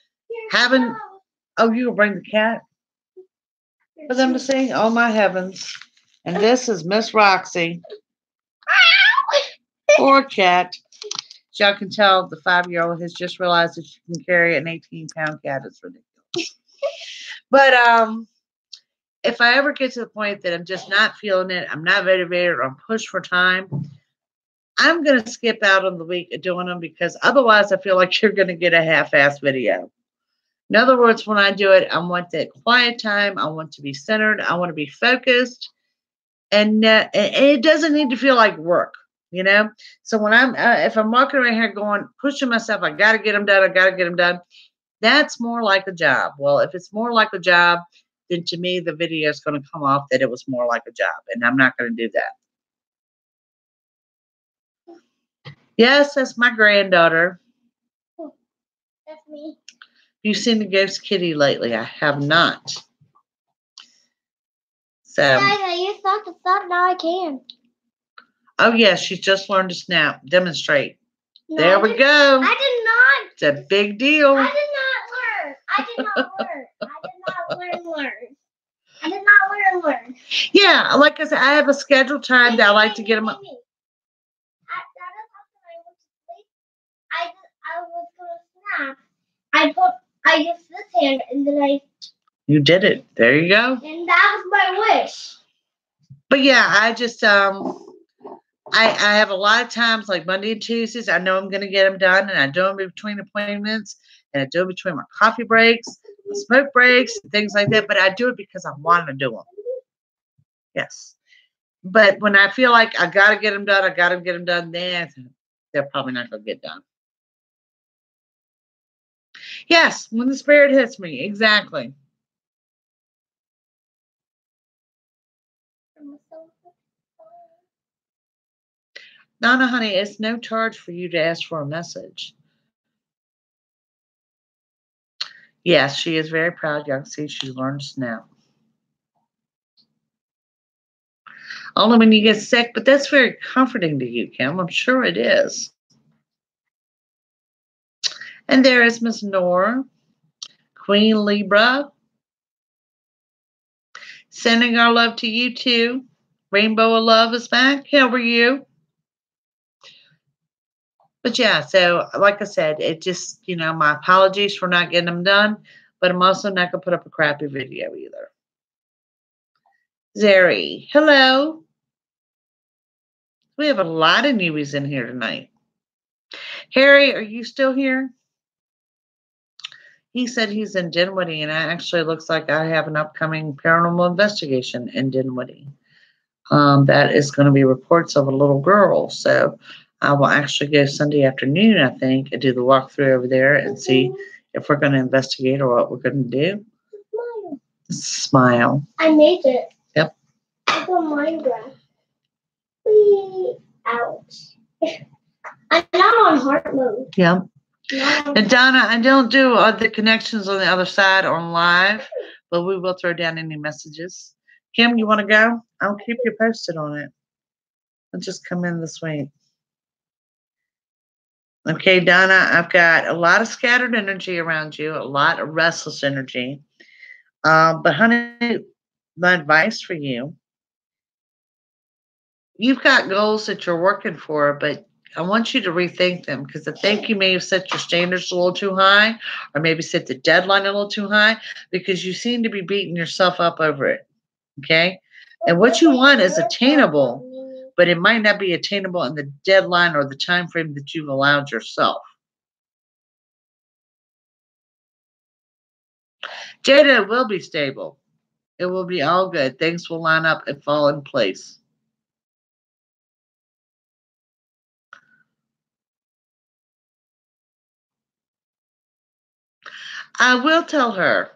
having, oh, you will bring the cat for them to see? Oh, my heavens. And this is Miss Roxy. Poor cat. As y'all can tell, the 5-year-old has just realized that she can carry an 18-pound cat. It's ridiculous. But if I ever get to the point that I'm just not feeling it, I'm not motivated, or I'm pushed for time, I'm going to skip out on the week of doing them, because otherwise I feel like you're going to get a half-assed video. In other words, when I do it, I want that quiet time. I want to be centered. I want to be focused. And it doesn't need to feel like work, you know? So when if I'm walking around here going, pushing myself, I got to get them done, I got to get them done, that's more like a job. Well, if it's more like a job, then to me, the video is going to come off that it was more like a job, and I'm not going to do that. Yes, that's my granddaughter. That's me. You've seen the ghost kitty lately? I have not. So. Guys, I used not to stop. Now I can. Oh, yes, she just learned to snap. Demonstrate. No, there we go. I did not. It's a big deal. I did not learn. I did not learn. I did not learn. Yeah, like I said, I have a scheduled time that I like to get them up. I was going to snap. I used this hand, and then You did it. There you go. And that was my wish. But yeah, I just I have a lot of times, like Monday and Tuesdays, I know I'm going to get them done, and I do them between appointments, and I do them between my coffee breaks, my smoke breaks, and things like that. But I do it because I want to do them. Yes. But when I feel like I got to get them done, then they're probably not going to get done. Yes, when the spirit hits me, exactly. Nana, honey, it's no charge for you to ask for a message. Yes, she is very proud. Y'all can see she learned to snap. Only when you get sick, but that's very comforting to you, Kim. I'm sure it is. And there is Miss Nora, Queen Libra. Sending our love to you too. Rainbow of Love is back. How are you? But yeah, so like I said, it just, my apologies for not getting them done. but I'm also not going to put up a crappy video either. Zeri, hello. We have a lot of newbies in here tonight. Harry, are you still here? He said he's in Dinwiddie, and it actually looks like I have an upcoming paranormal investigation in Dinwiddie. That is going to be reports of a little girl. So I will actually go Sunday afternoon, I think, and do the walkthrough over there and see if we're going to investigate or what we're going to do. Smile. I made it. Yep. It's a Minecraft. Ouch. I'm not on heart mode. Yeah. No. And Donna, I don't do the connections on the other side on live, but we will throw down any messages. Kim, you want to go? I'll keep you posted on it. I'll just come in this week. Okay, Donna, I've got a lot of scattered energy around you, a lot of restless energy. But honey, my advice for you, you've got goals that you're working for, but I want you to rethink them because I think you may have set your standards a little too high or maybe set the deadline a little too high because you seem to be beating yourself up over it. Okay? And what you want is attainable, but it might not be attainable in the deadline or the time frame that you've allowed yourself. Jada will be stable. It will be all good. Things will line up and fall in place. I will tell her.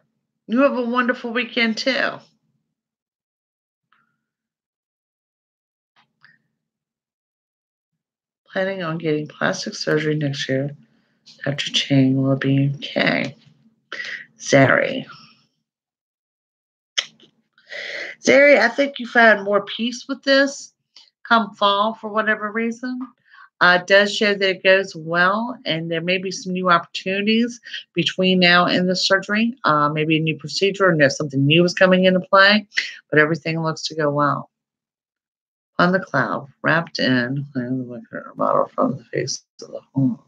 You have a wonderful weekend too. Planning on getting plastic surgery next year. Dr. Chang will be okay. Zeri. Zeri, I think you found more peace with this come fall for whatever reason. It does show that it goes well, and there may be some new opportunities between now and the surgery. Maybe a new procedure, and there's something new is coming into play, but everything looks to go well. On the cloud, wrapped in the wicker bottle from the face of the home.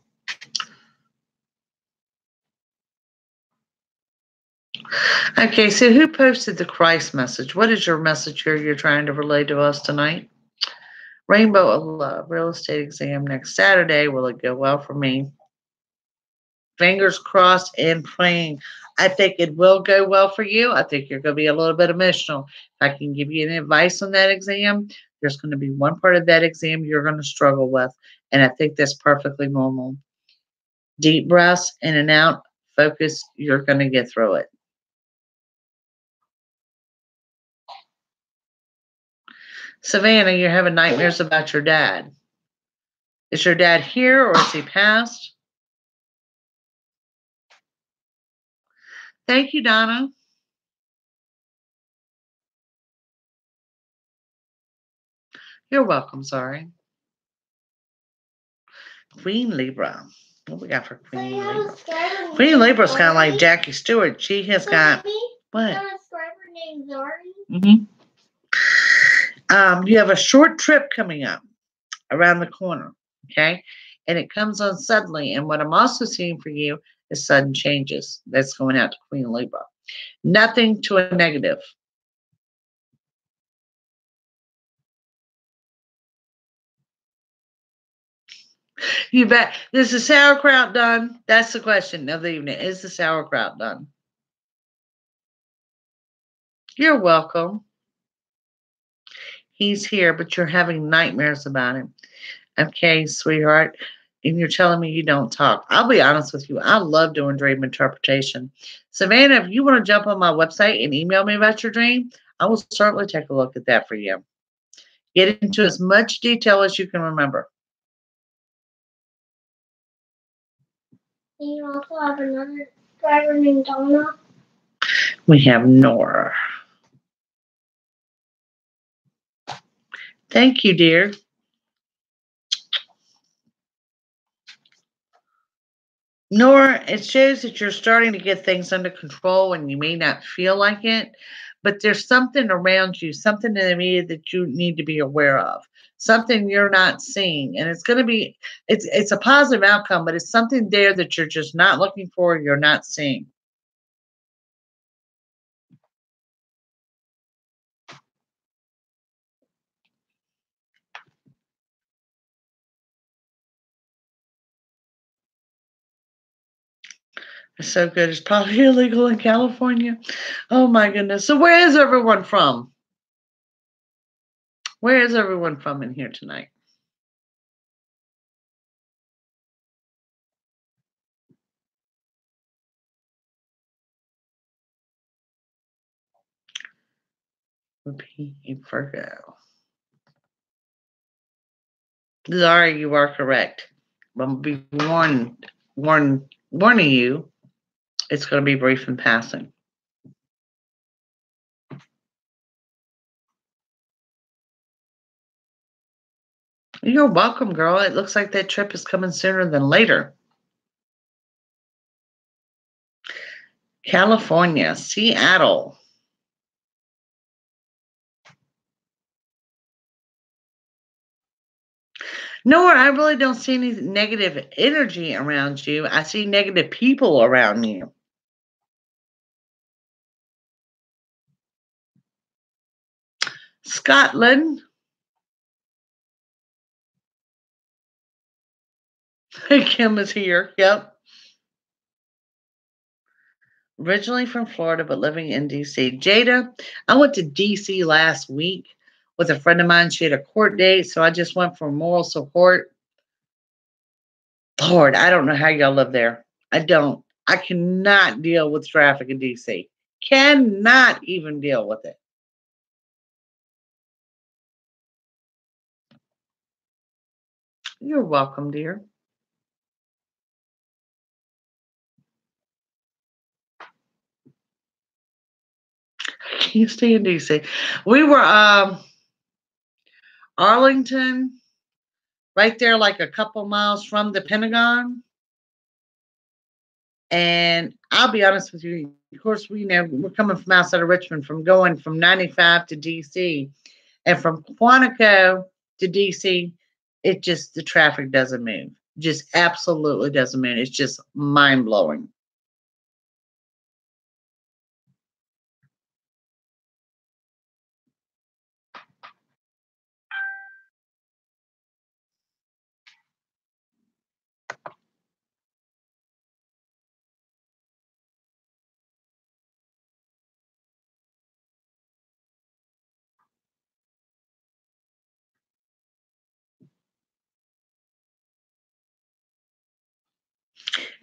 Okay, so who posted the Christ message? What is your message here you're trying to relay to us tonight? Rainbow of Love, real estate exam next Saturday. Will it go well for me? Fingers crossed and praying. I think it will go well for you. I think you're going to be a little bit emotional. If I can give you any advice on that exam, there's going to be one part of that exam you're going to struggle with. And I think that's perfectly normal. Deep breaths in and out. Focus. You're going to get through it. Savannah, you're having nightmares about your dad. Is your dad here or is he passed? Thank you, Donna. You're welcome, sorry. Queen Libra. What we got for Queen Libra? Queen Libra is kind of like Jackie Stewart. She has got what? A subscriber named Zari. You have a short trip coming up around the corner, okay? And it comes on suddenly. And what I'm also seeing for you is sudden changes. That's going out to Queen Libra. Nothing to a negative. You bet. Is the sauerkraut done? That's the question of the evening. Is the sauerkraut done? You're welcome. He's here, but you're having nightmares about him. Okay, sweetheart. And you're telling me you don't talk. I'll be honest with you. I love doing dream interpretation. Savannah, if you want to jump on my website and email me about your dream, I will certainly take a look at that for you. Get into as much detail as you can remember. And you also have another driver named Donna. We have Nora. Thank you, dear. Nora, it shows that you're starting to get things under control and you may not feel like it, but there's something around you, something in the media that you need to be aware of, something you're not seeing. And it's going to be, it's a positive outcome, but it's something there that you're just not looking for, you're not seeing. It's so good. It's probably illegal in California. Oh my goodness. So where is everyone from? Where is everyone from in here tonight? Repeat Virgo. Sorry, you are correct. I'm gonna be warning you. It's going to be brief and passing. You're welcome, girl. It looks like that trip is coming sooner than later. California, Seattle. Nowhere, I really don't see any negative energy around you. I see negative people around you. Scotland. Kim is here. Yep. Originally from Florida, but living in DC. Jada, I went to DC last week with a friend of mine. She had a court date, so I just went for moral support. Lord, I don't know how y'all live there. I don't. I cannot deal with traffic in DC. Cannot even deal with it. You're welcome, dear. Can you stay in DC? We were Arlington, right there, like a couple miles from the Pentagon. And I'll be honest with you, of course, we're coming from outside of Richmond, from going from 95 to DC, and from Quantico to DC, the traffic doesn't move. Just absolutely doesn't move. It's just mind blowing.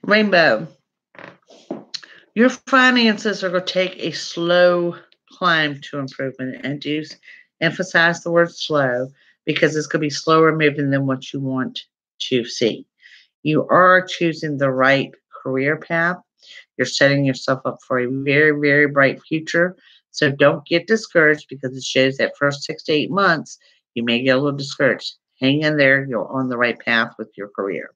Rainbow, your finances are going to take a slow climb to improvement, and do emphasize the word slow because it's going to be slower moving than what you want to see. You are choosing the right career path. You're setting yourself up for a very, very bright future. So don't get discouraged because it shows that first 6 to 8 months, you may get a little discouraged. Hang in there. You're on the right path with your career.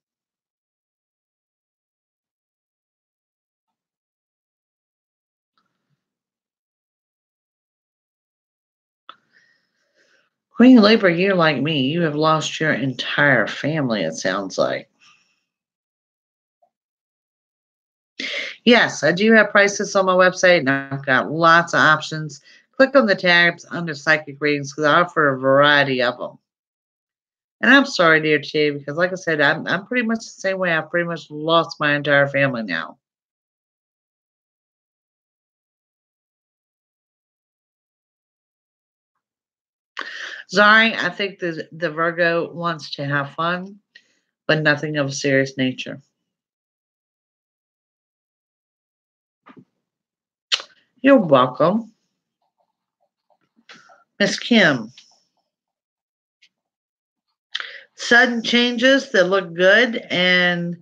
Queen Libra, you're like me. You have lost your entire family, it sounds like. Yes, I do have prices on my website, and I've got lots of options. Click on the tabs under psychic readings because I offer a variety of them. And I'm sorry, dear too, because like I said, I'm pretty much the same way. I've pretty much lost my entire family now. Sorry, I think the Virgo wants to have fun, but nothing of a serious nature. You're welcome. Miss Kim. Sudden changes that look good, and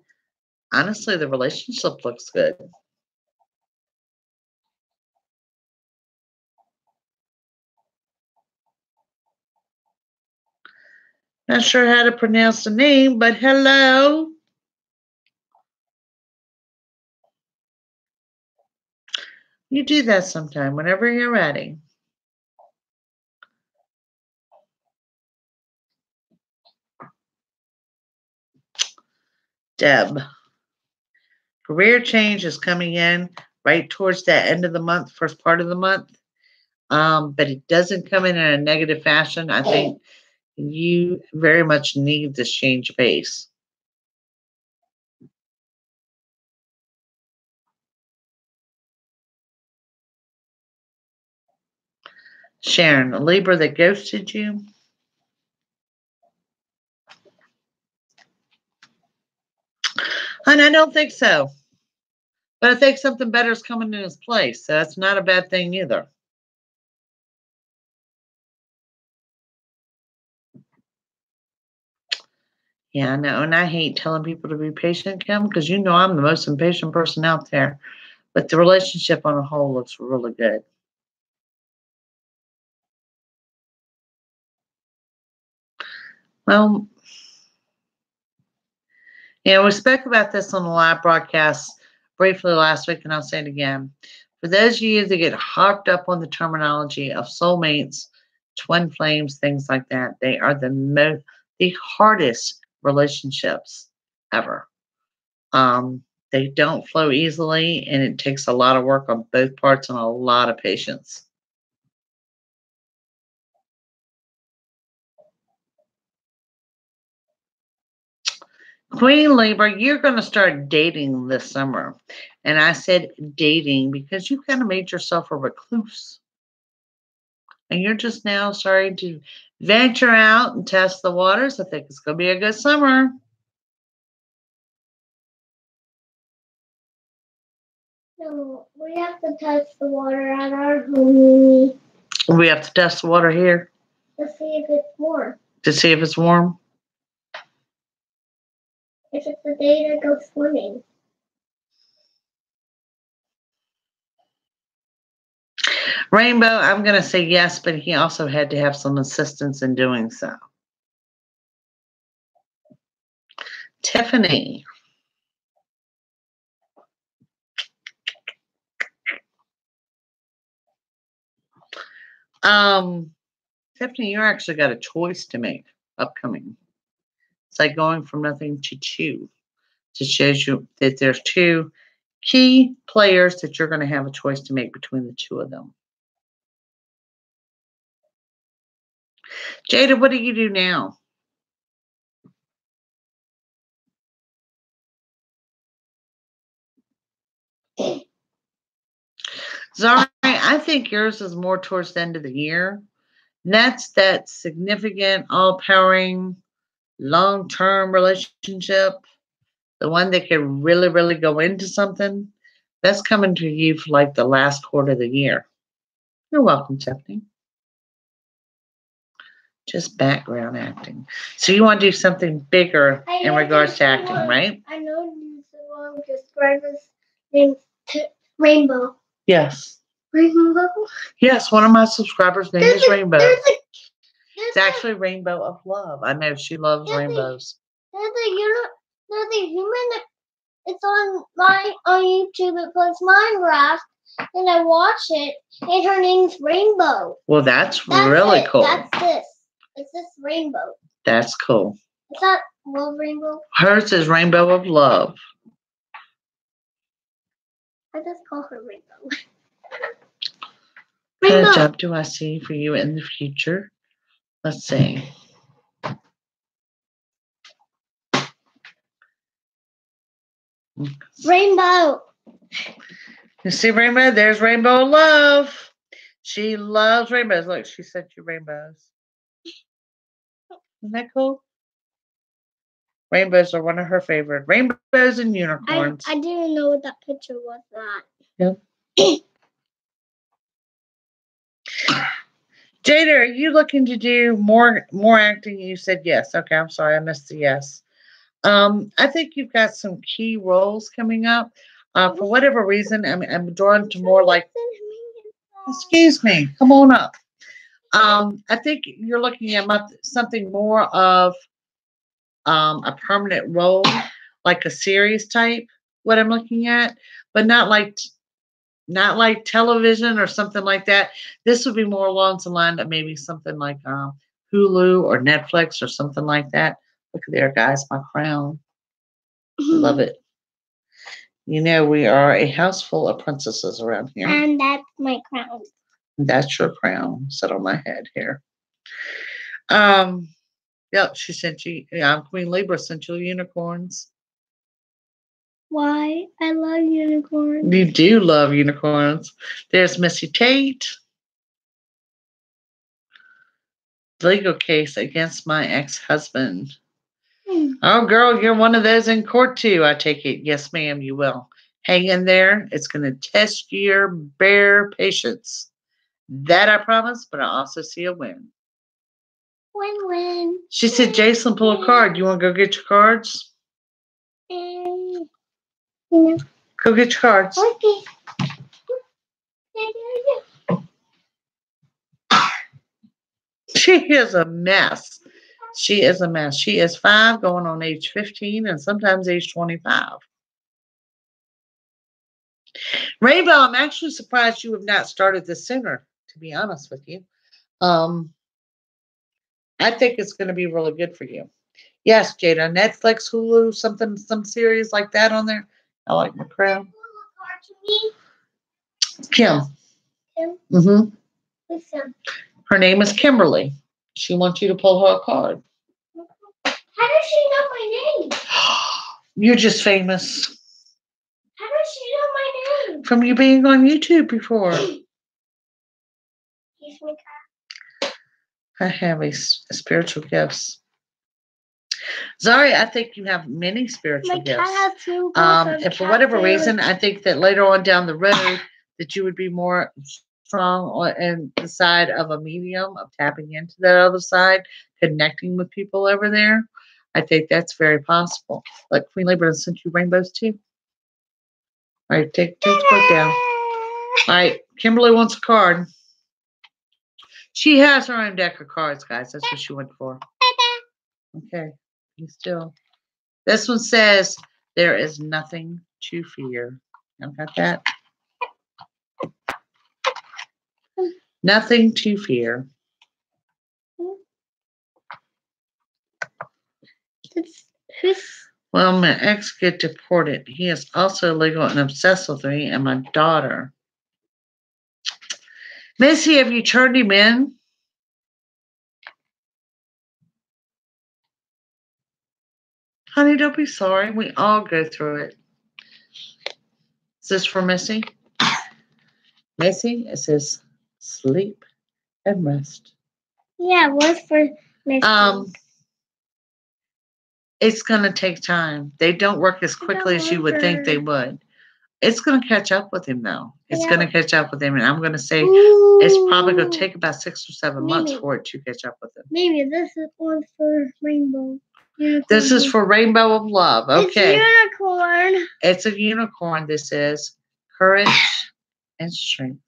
honestly, the relationship looks good. Not sure how to pronounce the name, but hello. You do that sometime whenever you're ready. Deb. Career change is coming in right towards that end of the month, first part of the month. But it doesn't come in a negative fashion. I think you very much need this change of pace. Sharon, a Libra that ghosted you? And I don't think so. But I think something better is coming in his place. So that's not a bad thing either. Yeah, I know. And I hate telling people to be patient, Kim, because you know I'm the most impatient person out there. But the relationship on a whole looks really good. Well, we spoke about this on the live broadcast briefly last week, and I'll say it again. For those of you that get hopped up on the terminology of soulmates, twin flames, things like that, they are the hardest relationships ever. They don't flow easily, and it takes a lot of work on both parts and a lot of patience. Queen Libra, you're going to start dating this summer. And I said dating because you kind of made yourself a recluse. And you're just now starting to venture out and test the waters. I think it's going to be a good summer. No, we have to test the water at our home. We have to test the water here. To see if it's warm. To see if it's warm? If it's a day to go swimming. Rainbow, I'm going to say yes, but he also had to have some assistance in doing so. Tiffany. Tiffany, you actually got a choice to make upcoming. It's like going from nothing to two. It shows you that there's two key players that you're going to have a choice to make between the two of them. Jada, what do you do now? Zari, I think yours is more towards the end of the year. That's that significant, all-powering, long-term relationship, the one that can really, really go into something. That's coming to you for like the last quarter of the year. You're welcome, Tiffany. Just background acting. So you want to do something bigger in regards to acting, right? I know you want to describe his name Rainbow. Yes. Rainbow? Yes, one of my subscribers' name is Rainbow. It's actually Rainbow of Love. I know she loves rainbows. There's a human. It's on YouTube. It plays Minecraft, and I watch it. And her name's Rainbow. Well, that's really cool. That's this. It's this Rainbow. That's cool. Is that Love Rainbow? Hers is Rainbow of Love. I just call her Rainbow. What kind of job do I see for you in the future? Let's see. Rainbow. You see Rainbow? There's Rainbow of Love. She loves rainbows. Look, she sent you rainbows. Isn't that cool? Rainbows are one of her favorite. Rainbows and unicorns. I didn't know what that picture was. Yep. Jada, are you looking to do more acting? You said yes. Okay, I'm sorry, I missed the yes. I think you've got some key roles coming up. For whatever reason, I'm drawn to more like. Excuse me, come on up. I think you're looking at something more of a permanent role, like a series type. What I'm looking at, but not like television or something like that. This would be more along the line of maybe something like Hulu or Netflix or something like that. Look there, guys, my crown. Love it. You know, we are a house full of princesses around here. And that's my crown. That's your crown. Sit on my head here. Yep, she sent you, Queen Libra sent you unicorns. Why? I love unicorns. You do love unicorns. There's Missy Tate. Legal case against my ex-husband. Hmm. Oh, girl, you're one of those in court too, I take it. Yes, ma'am, you will. Hang in there. It's going to test your bare patience. That I promise, but I also see a win. Win-win. She said, Jason, pull a card. You want to go get your cards? And, yeah. Go get your cards. Okay. She is a mess. She is a mess. She is 5, going on age 15, and sometimes age 25. Rainbow, I'm actually surprised you have not started this sooner, to be honest with you. I think it's going to be really good for you. Yes, Jada, Netflix, Hulu, something, some series like that on there. I like my crown. Kim. Kim? Mm-hmm. Who's Kim? Her name is Kimberly. She wants you to pull her a card. How does she know my name? You're just famous. How does she know my name? From you being on YouTube before. He's my cat. I have a spiritual gifts. Zari, I think you have many spiritual My gifts. cat has 2 And for whatever reason, I think that later on down the road that you would be more strong on the side of a medium, of tapping into that other side, connecting with people over there. I think that's very possible. Like Queen Libra sent you rainbows too. All right, take the book down. All right, Kimberly wants a card. She has her own deck of cards, guys. That's what she went for. Okay, be still. This one says, there is nothing to fear. Y'all got that? Nothing to fear. Well, my ex get deported. He is also illegal and obsessed with me and my daughter. Missy, have you turned him in? Honey, don't be sorry. We all go through it. Is this for Missy? Missy, it says sleep and rest. Yeah, what's for Missy? It's going to take time. They don't work as quickly as you would think they would. It's going to catch up with him, though. It's going to catch up with him. And I'm going to say it's probably going to take about 6 or 7 months for it to catch up with him. Maybe this is one for Rainbow. Unicorn. This is for Rainbow of Love. Okay. It's unicorn. It's a unicorn. This is courage and strength.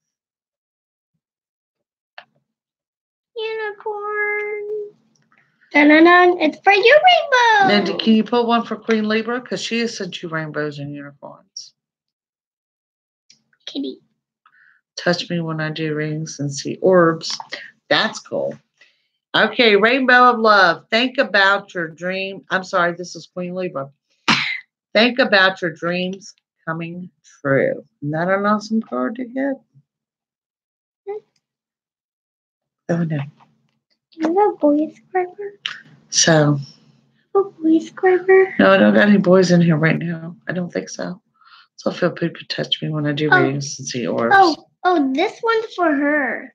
Unicorn. Dun-dun-dun. It's for you, Rainbow. Now, can you put one for Queen Libra? Because she has sent you rainbows and unicorns. Kitty. Touch me when I do rings and see orbs. That's cool. Okay, Rainbow of Love. Think about your dream. I'm sorry, this is Queen Libra. Think about your dreams coming true. Isn't that an awesome card to get? Oh, no. You have a boy scraper? So. A boy scraper? No, I don't got any boys in here right now. I don't think so. So I feel people touch me when I do readings and see orbs. Oh, this one's for her.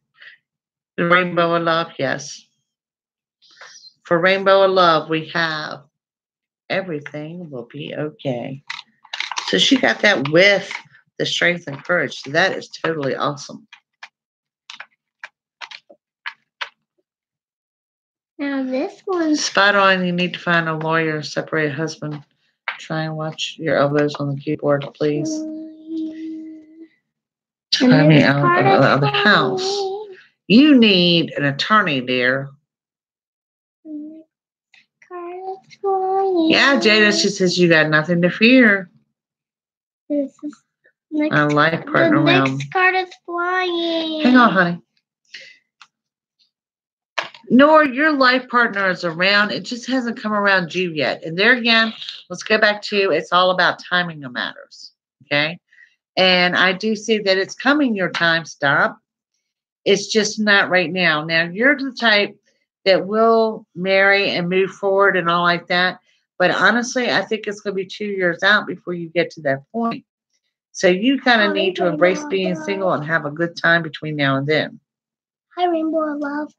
The Rainbow of Love, yes. For Rainbow of Love, we have everything will be okay. So she got that with the strength and courage. So that is totally awesome. Now this one. Spot on. You need to find a lawyer, separate husband. Try and watch your elbows on the keyboard, please. Find me out of the house. You need an attorney, dear. Yeah, Jada, she says you got nothing to fear. This is next, a life partner the realm. next card is flying. Hang on, honey. Nor your life partner is around. It just hasn't come around you yet. And there again, let's go back to it's all about timing of matters. Okay. And I do see that it's coming your time. Stop. It's just not right now. Now, you're the type that will marry and move forward and all like that. But honestly, I think it's going to be 2 years out before you get to that point. So you kind of need to embrace being single and have a good time between now and then. Hi, Rainbow of Love.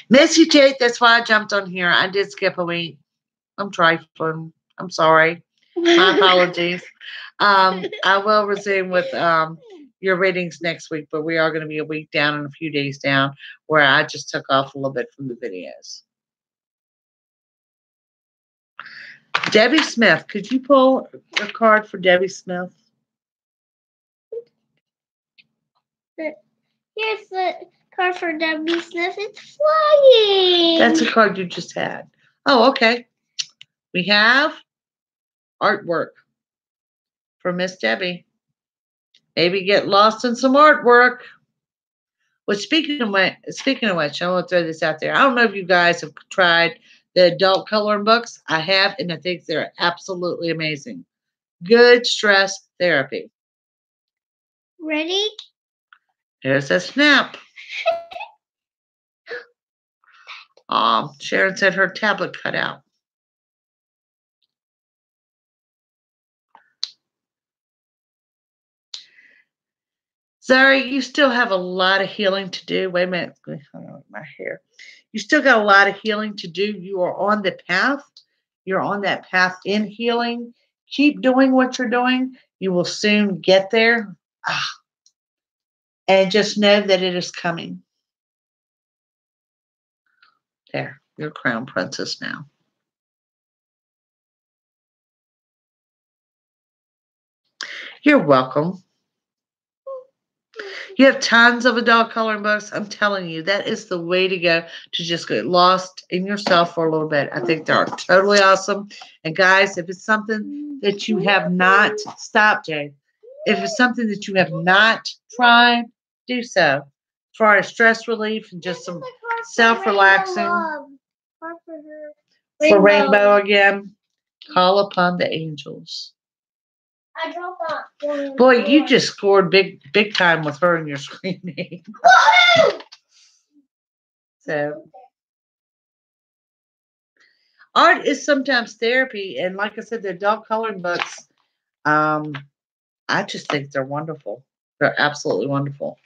Miss you, Jake. That's why I jumped on here. I did skip a week. I'm trifling. I'm sorry. My apologies. I will resume with your readings next week, but we are going to be a week down and a few days down where I just took off a little bit from the videos. Debbie Smith, could you pull a card for Debbie Smith? Here's the card for Debbie Smith. It's flying. That's a card you just had. Oh, okay. We have artwork for Miss Debbie. Maybe get lost in some artwork. Which speaking of which, I want to throw this out there. I don't know if you guys have tried the adult coloring books. I have, and I think they're absolutely amazing. Good stress therapy. Ready? Here's a snap. Sharon said her tablet cut out. Zara, you still have a lot of healing to do. Wait a minute. Hold on, my hair. You still got a lot of healing to do. You are on the path. You're on that path in healing. Keep doing what you're doing. You will soon get there. And just know that it is coming. There, you're crown princess now. You're welcome. You have tons of adult coloring books. I'm telling you, that is the way to go, to just get lost in yourself for a little bit. I think they are totally awesome. And guys, if it's something that you have not, stop, Jay. If it's something that you have not tried, do so. As far as stress relief and just some self-relaxing. For Rainbow again, call upon the angels. I dropped that. Boy, you just scored big time with her and your screen name. So, art is sometimes therapy, and like I said, the adult coloring books, I just think they're wonderful. They're absolutely wonderful.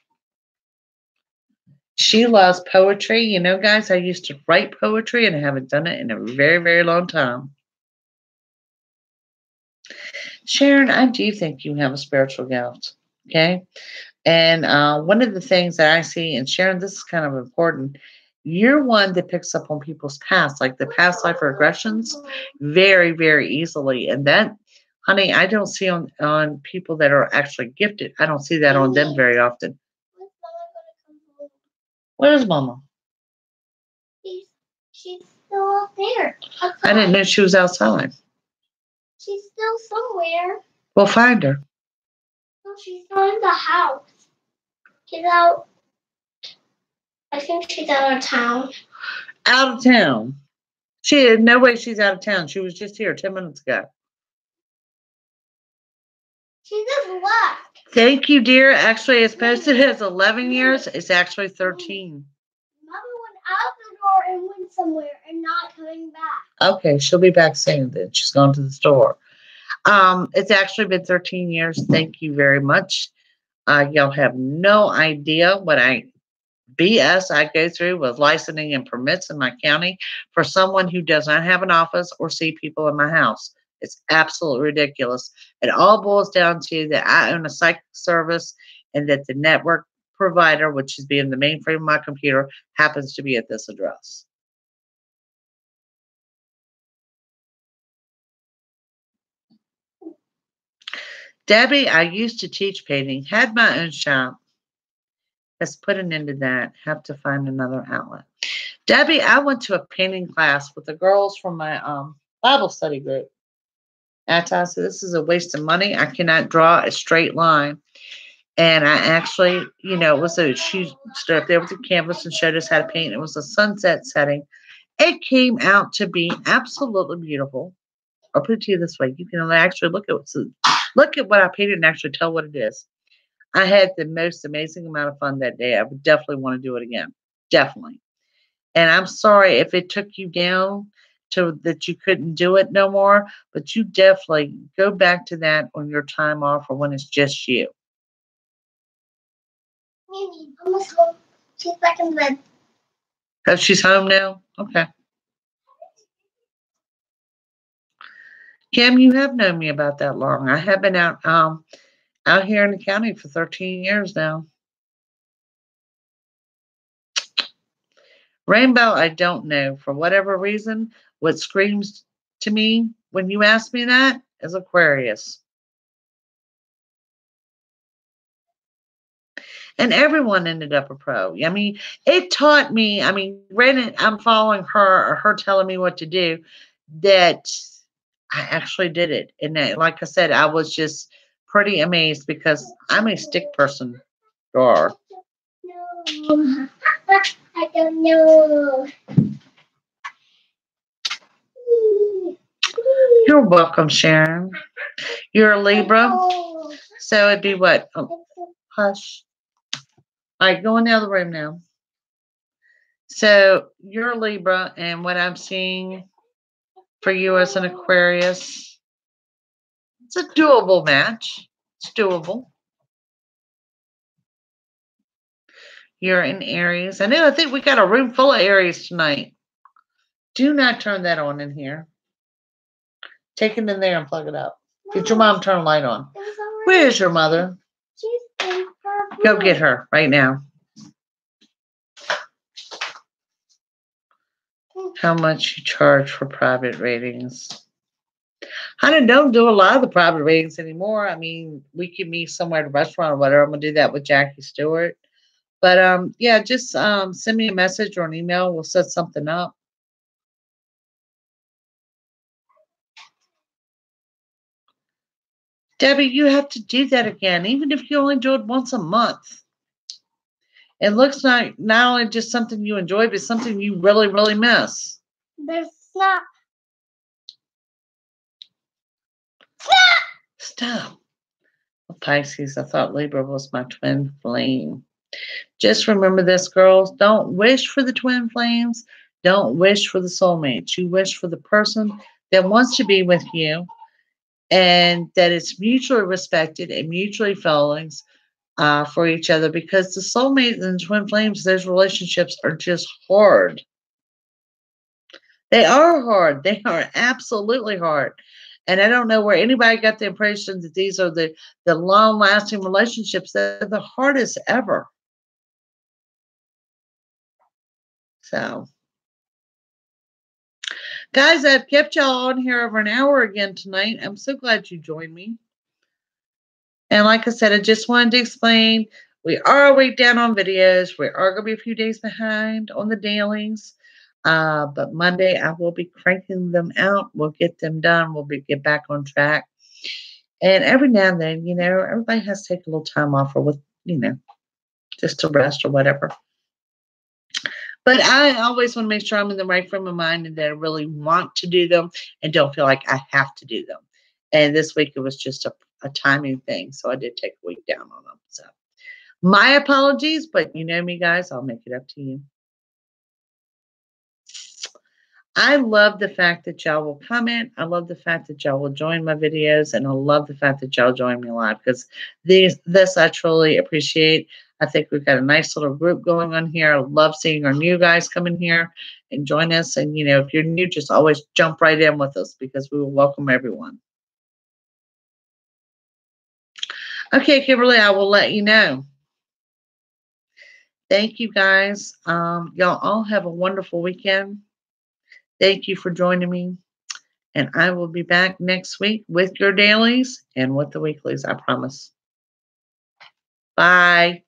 She loves poetry. You know, guys, I used to write poetry, and I haven't done it in a very, very long time. Sharon, I do think you have a spiritual gift. Okay. And one of the things that I see, and Sharon, this is kind of important, you're one that picks up on people's past, like the past life regressions, very, very easily. And that, honey, I don't see on people that are actually gifted. I don't see that on them very often. Where's Mama? She's still up there. Outside. I didn't know she was outside. She's still somewhere. We'll find her. No, she's not in the house. She's out. I think she's out of town. Out of town? No way she's out of town. She was just here 10 minutes ago. She just left. Thank you, dear. Actually, it's posted as 11 years. It's actually 13. Mama went out the door and went somewhere and not coming back. Okay, she'll be back soon then. She's gone to the store. It's actually been 13 years. Thank you very much. Y'all have no idea what BS I go through with licensing and permits in my county for someone who does not have an office or see people in my house. It's absolutely ridiculous. It all boils down to that I own a psychic service and that the network provider, which is being the mainframe of my computer, happens to be at this address. Debbie, I used to teach painting, had my own shop. Let's put an end to that. Have to find another outlet. Debbie, I went to a painting class with the girls from my Bible study group. And I said, this is a waste of money. I cannot draw a straight line. And I actually, she stood up there with the canvas and showed us how to paint. It was a sunset setting. It came out to be absolutely beautiful. I'll put it to you this way. You can actually look at what I painted and actually tell what it is. I had the most amazing amount of fun that day. I would definitely want to do it again. Definitely. And I'm sorry if it took you down to that you couldn't do it no more, but you definitely go back to that on your time off or when it's just you. Maybe. Almost home. She's back in bed. Oh, she's home now? Okay. Kim, you have known me about that long. I have been out here in the county for 13 years now. Rainbow, I don't know. For whatever reason, what screams to me when you ask me that is Aquarius. And everyone ended up a pro. I mean, it taught me, I mean, granted, I'm following her or her telling me what to do, that I actually did it. And like I said, I was just pretty amazed because I'm a stick person. Or No. I don't know. you're welcome, Sharon. You're a Libra. So it'd be what? Oh, hush. All right, go in the other room now. So you're a Libra, and what I'm seeing for you as an Aquarius, it's a doable match. It's doable. You're in Aries. I think we got a room full of Aries tonight. Do not turn that on in here. Take it in there and plug it up. Get your mom to turn the light on. Where's your mother? She's in her room. Go get her right now. How much you charge for private ratings? I don't do a lot of the private ratings anymore. I mean, we could meet somewhere at a restaurant or whatever. I'm gonna do that with Jackie Stewart. But yeah, just send me a message or an email. We'll set something up. Debbie, you have to do that again, even if you only do it once a month. It looks like not only just something you enjoy, but something you really, really miss. There's not. Stop. Pisces, I thought Libra was my twin flame. Just remember this, girls. Don't wish for the twin flames. Don't wish for the soulmates. You wish for the person that wants to be with you and that it's mutually respected and mutually feelings for each other, because the soulmates and twin flames, those relationships are just hard. They are hard. They are absolutely hard. And I don't know where anybody got the impression that these are the long-lasting relationships that are the hardest ever. So, guys, I've kept y'all on here over an hour again tonight. I'm so glad you joined me. And like I said, I just wanted to explain, we are a week down on videos. We are going to be a few days behind on the dailies. But Monday, I will be cranking them out. We'll get them done. We'll get back on track. And every now and then, everybody has to take a little time off or with, just to rest or whatever. But I always want to make sure I'm in the right frame of mind and that I really want to do them and don't feel like I have to do them. And this week it was just a timing thing. So I did take a week down on them. So my apologies, but you know me, guys, I'll make it up to you. I love the fact that y'all will comment. I love the fact that y'all will join my videos. And I love the fact that y'all join me live, because this I truly appreciate. I think we've got a nice little group going on here. I love seeing our new guys come in here and join us. And, if you're new, just always jump right in with us, because we will welcome everyone. Okay, Kimberly, I will let you know. Thank you, guys. Y'all all have a wonderful weekend. Thank you for joining me. And I will be back next week with your dailies and with the weeklies, I promise. Bye.